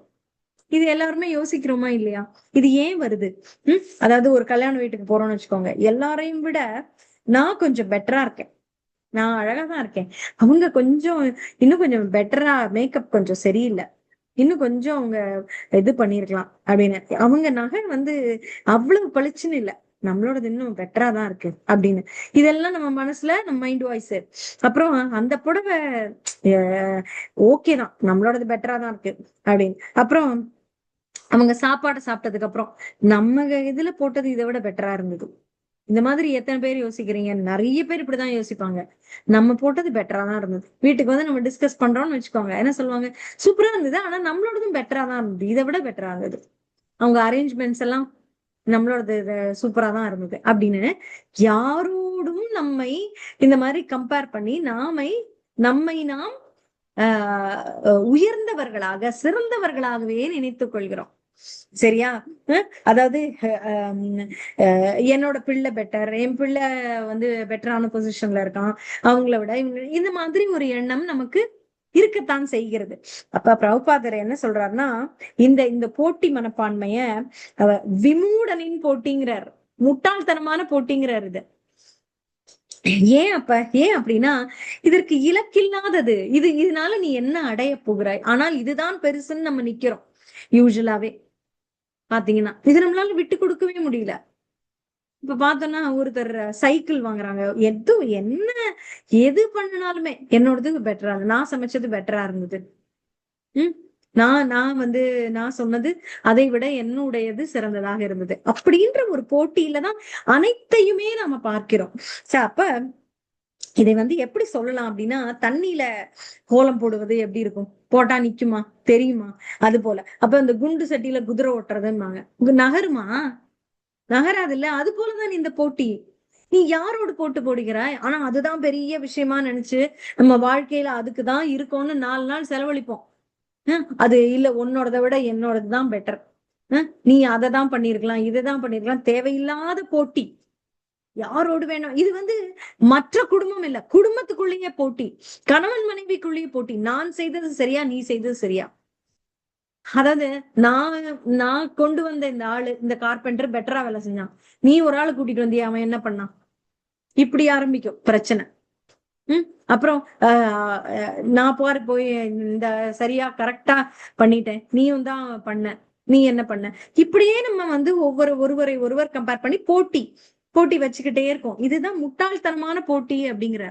இது எல்லாருமே யோசிக்கிறோமா இல்லையா? இது ஏன் வருது? அதாவது ஒரு கல்யாண வீட்டுக்கு போறோம்னு வச்சுக்கோங்க, எல்லாரையும் விட நான் கொஞ்சம் பெட்டரா இருக்கேன், நான் அழகாதான் இருக்கேன், அவங்க கொஞ்சம் இன்னும் கொஞ்சம் பெட்டரா, மேக்கப் கொஞ்சம் சரியில்லை, இன்னும் கொஞ்சம் அவங்க இது பண்ணிருக்கலாம் அப்படின்னு. அவங்க நகை வந்து அவ்வளவு பளிச்சுன்னு இல்லை, நம்மளோடது இன்னும் பெட்டரா தான் இருக்கு அப்படின்னு. இதெல்லாம் நம்ம மனசுல நம்ம மைண்ட் வாய்ஸ். அப்புறம் அந்த புடவை ஓகே தான், நம்மளோடது பெட்டரா தான் இருக்கு அப்படின்னு. அப்புறம் அவங்க சாப்பாடு சாப்பிட்டதுக்கு அப்புறம் நம்ம இதுல போட்டது இதை விட பெட்டரா இருந்தது. இந்த மாதிரி எத்தனை பேர் யோசிக்கிறீங்க? நிறைய பேர் இப்படிதான் யோசிப்பாங்க. நம்ம போட்டது பெட்டரா தான் இருந்தது. வீட்டுக்கு வந்து நம்ம டிஸ்கஸ் பண்றோம்னு வச்சுக்கோங்க, என்ன சொல்லுவாங்க? சூப்பரா இருந்தது, ஆனா நம்மளோடதும் பெட்டரா தான் இருந்தது, இதை விட பெட்டரா இருந்தது, அவங்க அரேஞ்ச்மெண்ட்ஸ் எல்லாம் நம்மளோடது சூப்பரா தான் இருந்தது அப்படின்னு. யாரோடும் நம்மை இந்த மாதிரி கம்பேர் பண்ணி நம்மை நாம் உயர்ந்தவர்களாக, சிறந்தவர்களாகவே நினைத்துக் கொள்கிறோம். சரியா? அதாவது என்னோட பிள்ளை பெட்டர், என் பிள்ளை வந்து பெட்டரான பொசிஷன்ல இருக்கான் அவங்கள விட, இந்த மாதிரி ஒரு எண்ணம் நமக்கு இருக்கத்தான் செய்கிறது. அப்ப பிரபுபாதர் என்ன சொல்றாருன்னா, இந்த இந்த போட்டி மனப்பான்மைய விமூடனின் போட்டிங்கிறார், முட்டாள்தனமான போட்டிங்கிறார். இது ஏன் அப்படின்னா, இதற்கு இலக்கில்லாதது இது. இதனால நீ என்ன அடைய போகிறாய்? ஆனால் இதுதான் பெருசுன்னு நம்ம நிக்கிறோம் யூசுவலாவே. பாத்தீங்கன்னா இது நம்மளால விட்டு கொடுக்கவே முடியல. இப்ப பார்த்தோம்னா ஒருத்தர் சைக்கிள் வாங்குறாங்க, எது பண்ணினாலுமே என்னோடது பெட்டரா, நான் சமைச்சது பெட்டரா இருந்தது, நான் சொன்னது அதை விட என்னுடையது சிறந்ததாக இருந்தது, அப்படின்ற ஒரு போட்டியில தான் அனைத்தையுமே நாம பார்க்கிறோம். அப்ப இதை எப்படி சொல்லலாம் அப்படின்னா, தண்ணியில கோலம் போடுவது எப்படி இருக்கும்? போட்டா நிக்குமா? தெரியுமா? அது போல. அப்ப அந்த குண்டு சட்டியில குதிரை ஓட்டுறதுன்னாங்க, நகருமா? நகராது இல்ல. அது போலதான் இந்த போட்டி. நீ யாரோடு போட்டு போடுகிறாய்? ஆனா அதுதான் பெரிய விஷயமா நினைச்சு நம்ம வாழ்க்கையில அதுக்குதான் இருக்கோம்னு 4 நாள் செலவழிப்போம். அது இல்ல, உன்னோடதை விட என்னோடதுதான் பெட்டர், நீ அதை தான் பண்ணிருக்கலாம், இதைதான் பண்ணிருக்கலாம். தேவையில்லாத போட்டி யாரோடு வேணும். இது மற்ற குடும்பம் இல்ல, குடும்பத்துக்குள்ளேயே போட்டி, கணவன் மனைவிக்குள்ளேயே போட்டி. நான் செய்தது சரியா, நீ செய்தது சரியா? அதாவது நான் கொண்டு வந்த இந்த ஆளு, இந்த கார்பெண்டர் பெட்டரா வேலை செஞ்சான், நீ ஒரு ஆளு கூட்டிட்டு வந்தியா, அவன் என்ன பண்ணான்? இப்படி ஆரம்பிக்கும் பிரச்சனை. அப்புறம் நான் போய் இந்த சரியா கரெக்டா பண்ணிட்டேன், நீயும் தான் பண்ண, நீ என்ன பண்ண? இப்படியே நம்ம ஒருவர் கம்பேர் பண்ணி போட்டி வச்சுக்கிட்டே இருக்கோம். இதுதான் முட்டாள்தனமான போட்டி அப்படிங்கிற.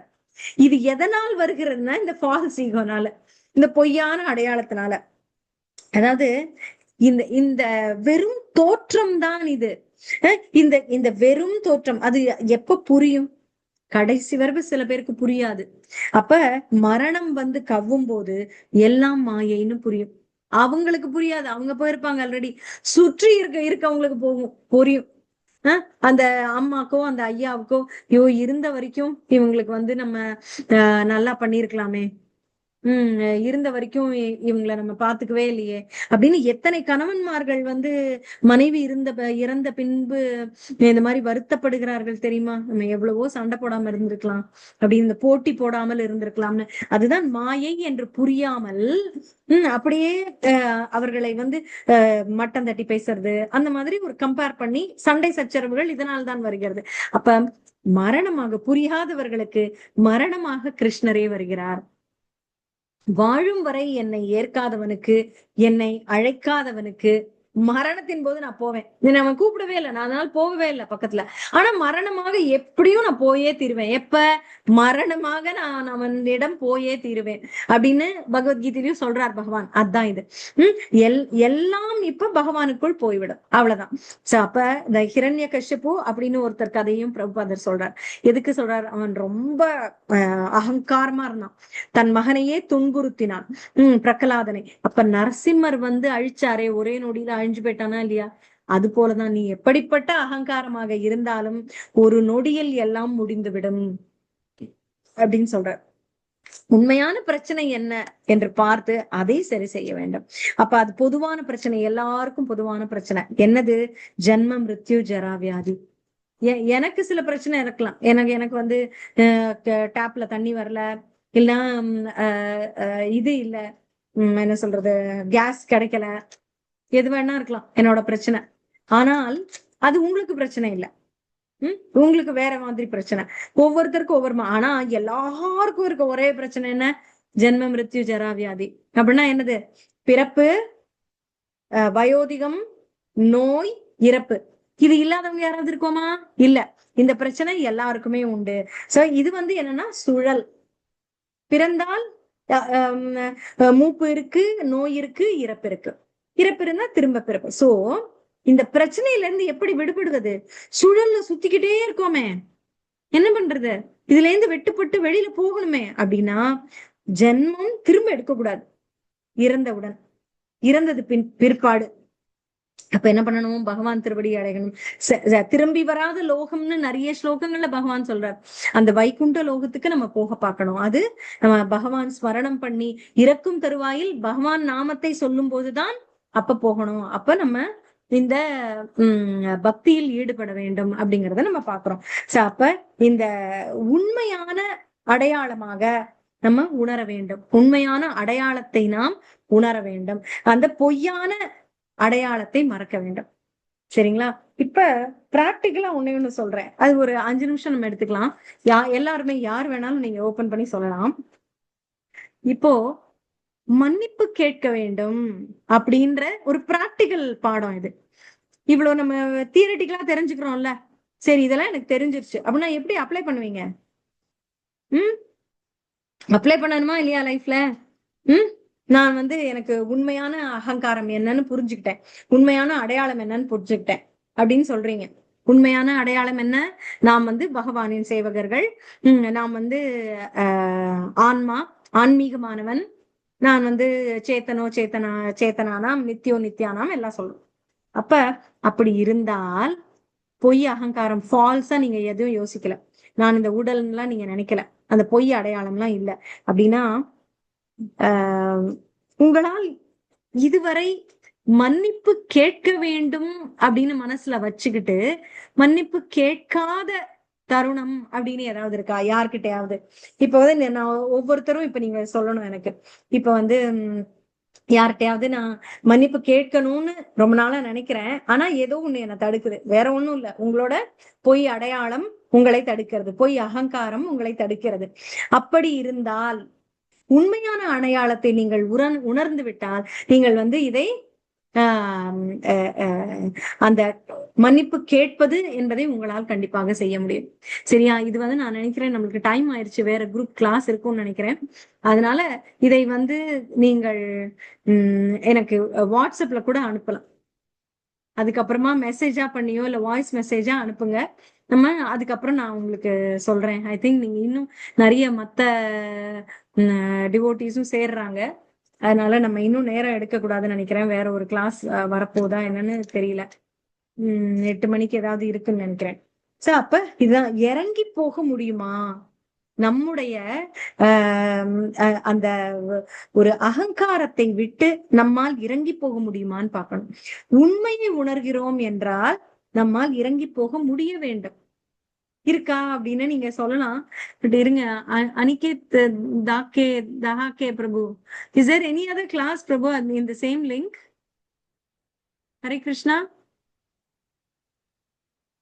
இது எதனால் வருகிறதுனா, இந்த ஃபால்ஸ் ஈகோனால, இந்த பொய்யான அடையாளத்தினால. அதாவது இந்த வெறும் தோற்றம் தான் இது. இந்த வெறும் தோற்றம் அது எப்ப புரியும்? கடைசி வரைக்கும் சில பேருக்கு புரியாது. அப்ப மரணம் கவ்வும் போது எல்லாம் மாயைன்னு புரியும். அவங்களுக்கு புரியாது, அவங்க போயிருப்பாங்க ஆல்ரெடி. சுற்றி இருக்கவங்களுக்கு புரியும். அந்த அம்மாக்கோ அந்த ஐயாவுக்கோ, இருந்த வரைக்கும் இவங்களுக்கு நம்ம நல்லா பண்ணிருக்கலாமே, இருந்த வரைக்கும் இவங்களை நம்ம பாத்துக்கவே இல்லையே அப்படின்னு எத்தனை கணவன்மார்கள் மனைவி இறந்த பின்பு இந்த மாதிரி வருத்தப்படுகிறார்கள் தெரியுமா? நம்ம எவ்வளவோ சண்டை போடாம இருந்திருக்கலாம், அப்படி இந்த போட்டி போடாமல் இருந்திருக்கலாம்னு. அதுதான் மாயை என்று புரியாமல் அப்படியே அவர்களை மட்டம் தட்டி பேசுறது, அந்த மாதிரி ஒரு கம்பேர் பண்ணி சண்டை சச்சரவுகள் இதனால் தான் வருகிறது. அப்ப மரணமாக புரியாதவர்களுக்கு மரணமாக கிருஷ்ணரே வருகிறார். வாழும் வரை என்னை ஏற்காதவனுக்கு, என்னை அழைக்காதவனுக்கு மரணத்தின் போது நான் போவேன். அவன் கூப்பிடவே இல்லை, நான் அதனால போகவே இல்லை பக்கத்துல. ஆனா மரணமாக எப்படியும் நான் போயே தீருவேன். எப்ப? மரணமாக நான் அவனிடம் போயே தீருவேன் அப்படின்னு பகவத்கீதையிலும் சொல்றார் பகவான். அதான் இது. எல்லாம் இப்ப பகவானுக்குள் போய்விடும், அவ்வளவுதான். அப்ப இந்த ஹிரண்ய கஷ்யபு அப்படின்னு ஒருத்தர் கதையும் பிரபுபாதர் சொல்றார். எதுக்கு சொல்றார்? அவன் ரொம்ப அகங்காரமா இருந்தான், தன் மகனையே துன்புறுத்தினான், பிரகலாதனை. அப்ப நரசிம்மர் அழிச்சாரே, ஒரே நொடியில அழிஞ்சு போயிட்டானா இல்லையா? அது போலதான் நீ எப்படிப்பட்ட அகங்காரமாக இருந்தாலும் ஒரு நொடியில் எல்லாம் முடிந்துவிடும் அப்படின்னு சொல்ற. உண்மையான பிரச்சனை என்ன என்று பார்த்து அதை சரி செய்ய வேண்டும். அப்ப அது பொதுவான பிரச்சனை, எல்லாருக்கும் பொதுவான பிரச்சனை என்னது? ஜென்ம மிருத்யு ஜரா வியாதி. எனக்கு சில பிரச்சனை இருக்கலாம். எனக்கு டேப்ல தண்ணி வரல, இல்ல இது இல்ல, என்ன சொல்றது, கேஸ் கிடைக்கல, எது வேணா இருக்கலாம் என்னோட பிரச்சனை. ஆனால் அது உங்களுக்கு பிரச்சனை இல்லை, உங்களுக்கு வேற மாதிரி பிரச்சனை. ஒவ்வொருத்தருக்கும் ஒவ்வொரு ஆனா எல்லாருக்கும் இருக்க ஒரே பிரச்சனை என்ன? ஜென்ம மிருத்யு ஜரா வியாதி. அப்படின்னா என்னது? பிறப்பு, வயோதிகம், நோய், இறப்பு. இது இல்லாதவங்க யாராவது இருக்கோமா? இல்ல. இந்த பிரச்சனை எல்லாருக்குமே உண்டு. சோ இது என்னன்னா சுழல். பிறந்தால் மூப்பு இருக்கு, நோய் இருக்கு, இறப்பு இருக்கு. இறப்பு இருந்தா திரும்ப பிறப்பு. சோ இந்த பிரச்சனையில இருந்து எப்படி விடுபடுவது? சுழல்ல சுத்திக்கிட்டே இருக்கோமே, என்ன பண்றது? இதுல இருந்து வெட்டுப்பட்டு வெளியில போகணுமே அப்படின்னா, ஜென்மம் திரும்ப எடுக்கக்கூடாது. இறந்தவுடன், இறந்தது பிற்பாடு அப்ப என்ன பண்ணணும்? பகவான் திருவடி அடையணும். திரும்பி வராத லோகம்னு நிறைய ஸ்லோகங்கள்ல பகவான் சொல்றார். அந்த வைகுண்ட லோகத்துக்கு நம்ம போக பார்க்கணும். அது நம்ம பகவான் ஸ்மரணம் பண்ணி இறக்கும் தருவாயில் பகவான் நாமத்தை சொல்லும் போதுதான் அப்ப போகணும். அப்ப நம்ம இந்த பக்தியில் ஈடுபட வேண்டும் அப்படிங்கறத நம்ம பாக்குறோம். சோ அப்ப இந்த உண்மையான அடையாளமாக நம்ம உணர வேண்டும். உண்மையான அடையாளத்தை நாம் உணர வேண்டும். அந்த பொய்யான அடையாளத்தை மறக்க வேண்டும். சரிங்களா? இப்ப பிராக்டிக்கலா ஒண்ணு சொல்றேன். அது ஒரு 5 நிமிஷம் நம்ம எடுத்துக்கலாம். எல்லாருமே யார் வேணாலும் நீங்க ஓபன் பண்ணி சொல்லலாம். இப்போ மன்னிப்பு கேட்க வேண்டும் அப்படின்ற ஒரு பிராக்டிக்கல் பாடம் இது. இவ்வளவு நம்ம தியரிட்டிக்கலா தெரிஞ்சுக்கிறோம்ல. சரி, இதெல்லாம் எனக்கு தெரிஞ்சிருச்சு அப்படின்னா எப்படி அப்ளை பண்ணுவீங்க? அப்ளை பண்ணணுமா இல்லையா லைஃப்ல? நான் எனக்கு உண்மையான அகங்காரம் என்னன்னு புரிஞ்சுக்கிட்டேன், உண்மையான அடையாளம் என்னன்னு புரிஞ்சுக்கிட்டேன் அப்படின்னு சொல்றீங்க. உண்மையான அடையாளம் என்ன? நாம் பகவானின் சேவகர்கள், நாம் ஆன்மா, ஆன்மீகமானவன், நான் சேத்தனோ சேத்தனானாம், நித்தியோ நித்யானாம் எல்லாம் சொல்றோம். அப்ப அப்படி இருந்தால் பொய் அகங்காரம் ஃபால்ஸா நீங்க எதுவும் யோசிக்கல, நான் இந்த உடல்லாம் நீங்க நினைக்கல, அந்த பொய் அடையாளம்லாம் இல்லை அப்படின்னா உங்களால் இதுவரை மன்னிப்பு கேட்க வேண்டும் அப்படின்னு மனசுல வச்சுக்கிட்டு மன்னிப்பு கேட்காத தருணம் அப்படின்னு ஏதாவது இருக்கா யார்கிட்டயாவது? இப்ப நான் ஒவ்வொருத்தரும் இப்ப நீங்க சொல்லணும் எனக்கு. இப்ப யார்கிட்டயாவது நான் மன்னிப்பு கேட்கணும்னு ரொம்ப நாளா நினைக்கிறேன், ஆனா ஏதோ ஒண்ணு என்னை தடுக்குது. வேற ஒண்ணும் இல்ல, உங்களோட பொய் அடையாளம் உங்களை தடுக்கிறது, பொய் அகங்காரம் உங்களை தடுக்கிறது. அப்படி இருந்தால் உண்மையான அடையாளத்தை நீங்கள் உணர்ந்து விட்டால் நீங்கள் இதை அந்த மன்னிப்பு கேட்பது என்பதை உங்களால் கண்டிப்பாக செய்ய முடியும். சரியா? இது நான் நினைக்கிறேன் நம்மளுக்கு டைம் ஆயிடுச்சு, வேற குரூப் கிளாஸ் இருக்கும்னு நினைக்கிறேன். அதனால இதை நீங்கள் எனக்கு வாட்ஸ்அப்ல கூட அனுப்பலாம். அதுக்கப்புறமா மெசேஜா பண்ணியோ இல்ல வாய்ஸ் மெசேஜா அனுப்புங்க. நம்ம அதுக்கப்புறம் நான் உங்களுக்கு சொல்றேன். ஐ திங்க் நீங்க இன்னும் நிறைய மத்த டிவோட்டிஸும் சேர்றாங்க. அதனால நம்ம இன்னும் நேரம் எடுக்க கூடாதுன்னு நினைக்கிறேன். வேற ஒரு கிளாஸ் வரப்போதா என்னன்னு தெரியல. 8 மணிக்கு ஏதாவது இருக்குன்னு நினைக்கிறேன். சோ அப்ப இதான் இறங்கி போக முடியுமா? நம்முடைய அந்த ஒரு அகங்காரத்தை விட்டு நம்மால் இறங்கி போக முடியுமான்னு பார்க்கணும். உண்மையை உணர்கிறோம் என்றால் நம்மால் இறங்கி போக முடிய வேண்டும். இருக்கா அப்படின்னு நீங்க சொல்லலாம். பட் இருங்க, Aniket Thakare Prabhu, is there any other class Prabhu in the same link? Hare Krishna.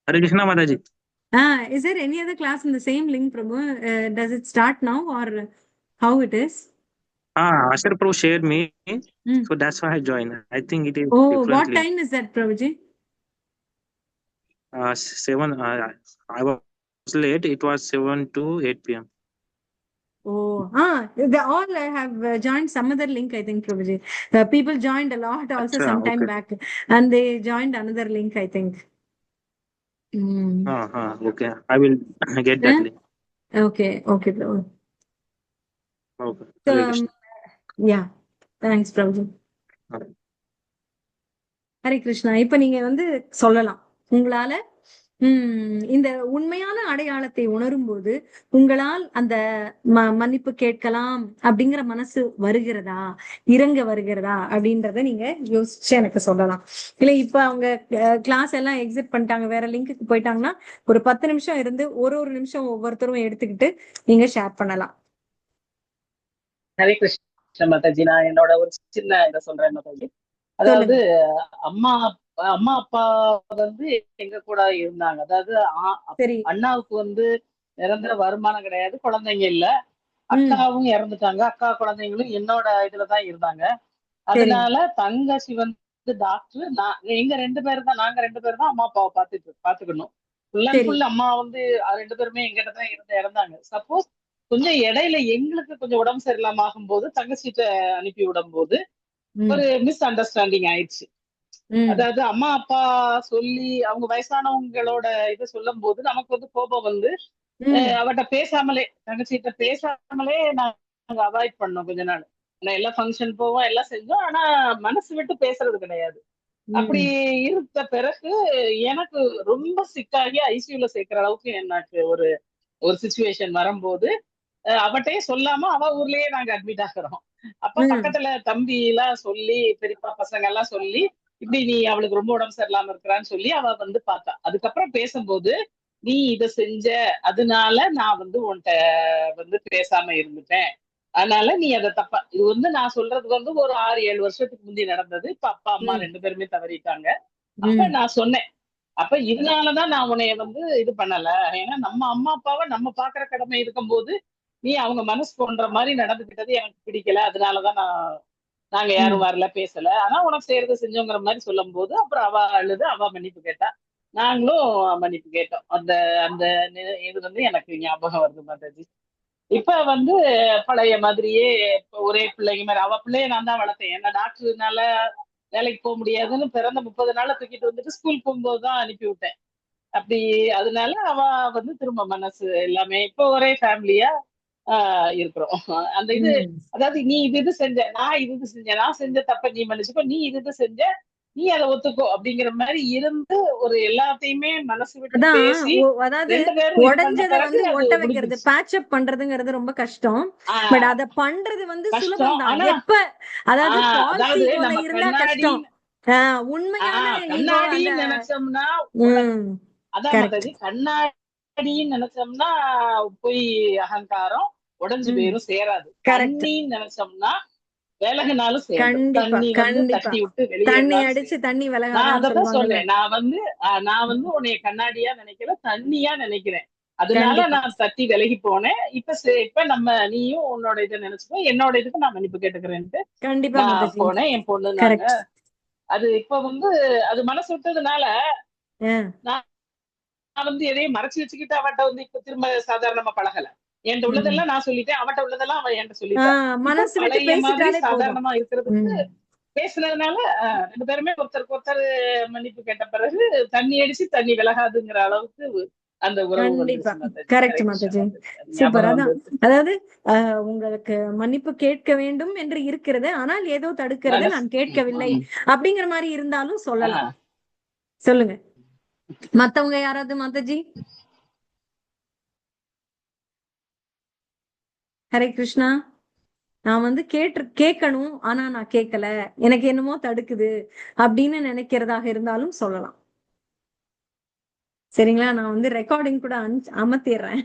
Hare Krishna Mataji. Is there any other class in the same link, Prabhu? Does it start now or how it is? Asher Prabhu shared me, so that's why I joined. I think it is. Oh, what time is that, Prabhuji? 7. I was late. It was 7 to 8 p.m. Oh, they all have joined some other link, I think, Prabhuji. People joined a lot also some time back, and they joined another link, I think. Okay, I will get that link. Okay, Prabhu. Okay. So, yeah, thanks, Prabhu. Hare Krishna. இப்ப நீங்க சொல்லலாம், உங்களால இந்த உண்மையான அடையாளத்தை உணரும் போது உங்களால் அந்த மன்னிப்பு கேட்கலாம் அப்படிங்கிற மனசு வருகிறதா, இறங்க வருகிறதா அப்படின்றத நீங்க யோசிச்சு எனக்கு சொல்லலாம். இல்ல இப்ப அவங்க கிளாஸ் எல்லாம் எக்ஸிட் பண்ணிட்டாங்க, வேற லிங்க்குக்கு போயிட்டாங்கன்னா ஒரு 10 நிமிஷம் இருந்து ஒரு நிமிஷம் ஒவ்வொருத்தரும் எடுத்துக்கிட்டு நீங்க ஷேர் பண்ணலாம். ஹரே கிருஷ்ண மாதாஜி. நான் என்னோட ஒரு சின்ன இதை சொல்றேன் மாதாஜி. அதாவது அம்மா அப்பா எங்க கூட இருந்தாங்க. அதாவது அண்ணாவுக்கு நிரந்தர வருமானம் கிடையாது, குழந்தைங்க இல்ல. அக்காவும் இறந்துட்டாங்க, அக்கா குழந்தைங்களும் என்னோட இதுலதான் இருந்தாங்க. அதனால தங்கச்சி டாக்டர், எங்க நாங்க ரெண்டு பேரும் தான் அம்மா அப்பாவை பாத்துக்கணும். ஃபுல் அண்ட் ஃபுல் அம்மா 2 பேருமே எங்கிட்ட தான் இறந்தாங்க. சப்போஸ் கொஞ்சம் இடையில எங்களுக்கு கொஞ்சம் உடம்பு சரியில்லாம ஆகும்போது தங்கச்சிட்ட அனுப்பி விடும் போது ஒரு மிஸ் அண்டர்ஸ்டாண்டிங் ஆயிடுச்சு. அதாவது அம்மா அப்பா சொல்லி அவங்க வயசானவங்களோட இதை சொல்லும் போது நமக்கு கோபம் அவட்ட பேசாமலே, தங்கச்சிட்ட பேசாமலே நாங்க அவாய்ட் பண்ணோம் கொஞ்ச நாள். எல்லாம் ஃபங்க்ஷன் போவோம், எல்லாம் செஞ்சோம், ஆனா மனசு விட்டு பேசுறது கிடையாது. அப்படி இருந்த பிறகு எனக்கு ரொம்ப சிக்காகி ஐசியூல சேர்க்கிற அளவுக்கு எனக்கு ஒரு சிச்சுவேஷன் வரும்போது அவட்டையே சொல்லாம அவ ஊர்லயே நாங்க அட்மிட் ஆகிறோம். அப்ப ம். பக்கத்துல தம்பி எல்லாம் சொல்லி, பெரியப்பா பசங்க எல்லாம் சொல்லி, இப்படி நீ அவளுக்கு ரொம்ப உடம்பு சரியில்லாம இருக்கிறான்னு சொல்லி அவ வந்து பார்த்தா. அதுக்கப்புறம் பேசும்போது, நீ இத செஞ்ச, அதனால நான் வந்து உன்கிட்ட வந்து பேசாம இருந்துட்டேன். அதனால நீ அத தப்பா இது வந்து நான் சொல்றது வந்து ஒரு 6, 7 வருஷத்துக்கு முந்தி நடந்தது. இப்ப அப்பா, அம்மா ம். 2 பேருமே தவறிட்டாங்க. அப்ப ம். நான் சொன்னேன். அப்ப இதனாலதான் நான் உன்னைய வந்து இது பண்ணல. ஏன்னா நம்ம அம்மா, அப்பாவ நம்ம பாக்குற கடமை இருக்கும்போது, நீ அவங்க மனசு தோன்ற மாரி நடந்துக்கிட்டது எனக்கு பிடிக்கல. அதனாலதான் நாங்க யாரும் ம். வரல, பேசல. ஆனா உனக்கு செய்யறத செஞ்சோங்கிற மாரி சொல்லும்போது, அப்புறம் அவ அழுது, அவ மன்னிப்பு கேட்டா. நாங்களும் மன்னிப்பு கேட்டோம். அந்த அந்த இது வந்து எனக்கு ஞாபகம் வருது மாதாஜி. இப்ப வந்து பழைய மாதிரியே இப்ப ஒரே பிள்ளைங்க மாரி அவ பிள்ளைய நான் தான் வளர்த்தேன். ஏன்னா டாக்டர்னால வேலைக்கு போ முடியாதுன்னு பிறந்த 30 நாள்ல தூக்கிட்டு வந்துட்டு ஸ்கூல் போகும்போது தான் அனுப்பி விட்டேன். அப்படி அதனால அவ வந்து திரும்ப மனசு எல்லாமே இப்போ ஒரே ஃபேமிலியா இருக்கிறோம். அந்த இது ம். அதாவது நீ இது செஞ்ச, நான் இது செஞ்சேன். நான் செஞ்ச தப்ப நீ மன்னிச்சுக்கோ. நீ இது செஞ்ச, நீ அத ஒத்துக்கோ அப்படிங்கிற மாரி இருந்து ஒரு எல்லாத்தையுமே மனசு விட்டு அதான் பேசி அதாவது 2 பேரும் இது பண்ண உடைஞ்சதை பிறகு வந்து அது ஒட்ட வைக்கிறது, முடிஞ்சிருச்சு. பேட்ச் அப் பண்றதுங்கிறது ரொம்ப கஷ்டம். பட் ஆஹ் அத பண்றது வந்து சுலபம் கஷ்டம். தான். ஆனா எப்ப அதாவது ஃபால்ஸ் அதாவது ஈகோல நம்ம இருந்தா கண்ணாடி கஷ்டம். உண்மையான ஈகோ அந்த கண்ணாடின்னு நினைச்சோம்னா ம் அதான் கரெக்ட். மாதாஜி கண்ணாடின்னு நினைச்சோம்னா போய் அகங்காரம் உடைஞ்சு ம் போயிரும், சேராது. கரெக்ட். தண்ணின்னு நினைச்சோம்னா விலகுனாலும் சேர்ந்துரும். கண்டிப்பா தண்ணி வந்து கண்டிப்பா. தட்டி விட்டு தண்ணி வெளியேறினாலும் அடிச்சு சேர்ந்துரும். தண்ணி நான் விலகாதுன்னு அதத்தான் சொல்லுவாங்கல்ல. சொன்னேன். நான் வந்து உன்னைய கண்ணாடியா நினைக்கல, தண்ணியா நினைக்கிறேன். அதனால கண்டிப்பா நான் தட்டி விலகி போனேன். இப்ப நீயும் உன்னோட இதை நினைச்சுக்கோ, என்னோட இதுக்கு நான் மன்னிப்பு கேட்டுக்கிறேன்ட்டு கண்டிப்பா நான் மாதாஜி. போனேன். என் பொண்ணு நாங்க கரெக்ட். அது இப்ப வந்து அது மனசு விட்டதுனால ஆஹ் நான் வந்து எதையும் மறைச்சு வச்சுக்கிட்டு அவட்ட வந்து இப்ப திரும்ப சாதாரணமா பழகல. என்கிட்ட ம். உள்ளதெல்லாம் நான் சொல்லிட்டேன். அவட்ட உள்ளதெல்லாம் அவ என்கிட்ட சொல்லிட்டா. இப்ப மனசு விட்டு பழைய மாதிரி பேசிட்டாலே போதும். சாதாரணமா இருக்கிறதுக்கு ம் பேசுனதுனால 2 பேருமே ஒருத்தருக்கு ஒருத்தர் மன்னிப்பு கேட்ட பிறகு தண்ணி அடிச்சு தண்ணி விலகாதுங்கிற அளவுக்கு அந்த உறவு கண்டிப்பா வந்துருச்சு மாதாஜி. கரெக்ட் ஹரே கிருஷ்ணா மாதாஜி. மாதாஜி. அது சூப்பர். ஞாபகம் அதான் வந்தது. அதாவது உங்களுக்கு மன்னிப்பு கேட்க வேண்டும் என்று இருக்கிறது, ஆனால் ஏதோ தடுக்கிறது, மனசு நான் கேட்கவில்லை அப்படிங்கிற மாதிரி இருந்தாலும் சொல்லலாம். ஆஹ் சொல்லுங்க மத்தவங்க யாராவது மாதாஜி. ஹரே கிருஷ்ணா. நான் வந்து கேட்கணும், ஆனா நான் கேட்கல, எனக்கு என்னமோ தடுக்குது அப்படின்னு நினைக்கிறதாக இருந்தாலும் சொல்லலாம். சரிங்களா? நான் வந்து ரெக்கார்டிங் கூட அமர்த்திடுறேன்.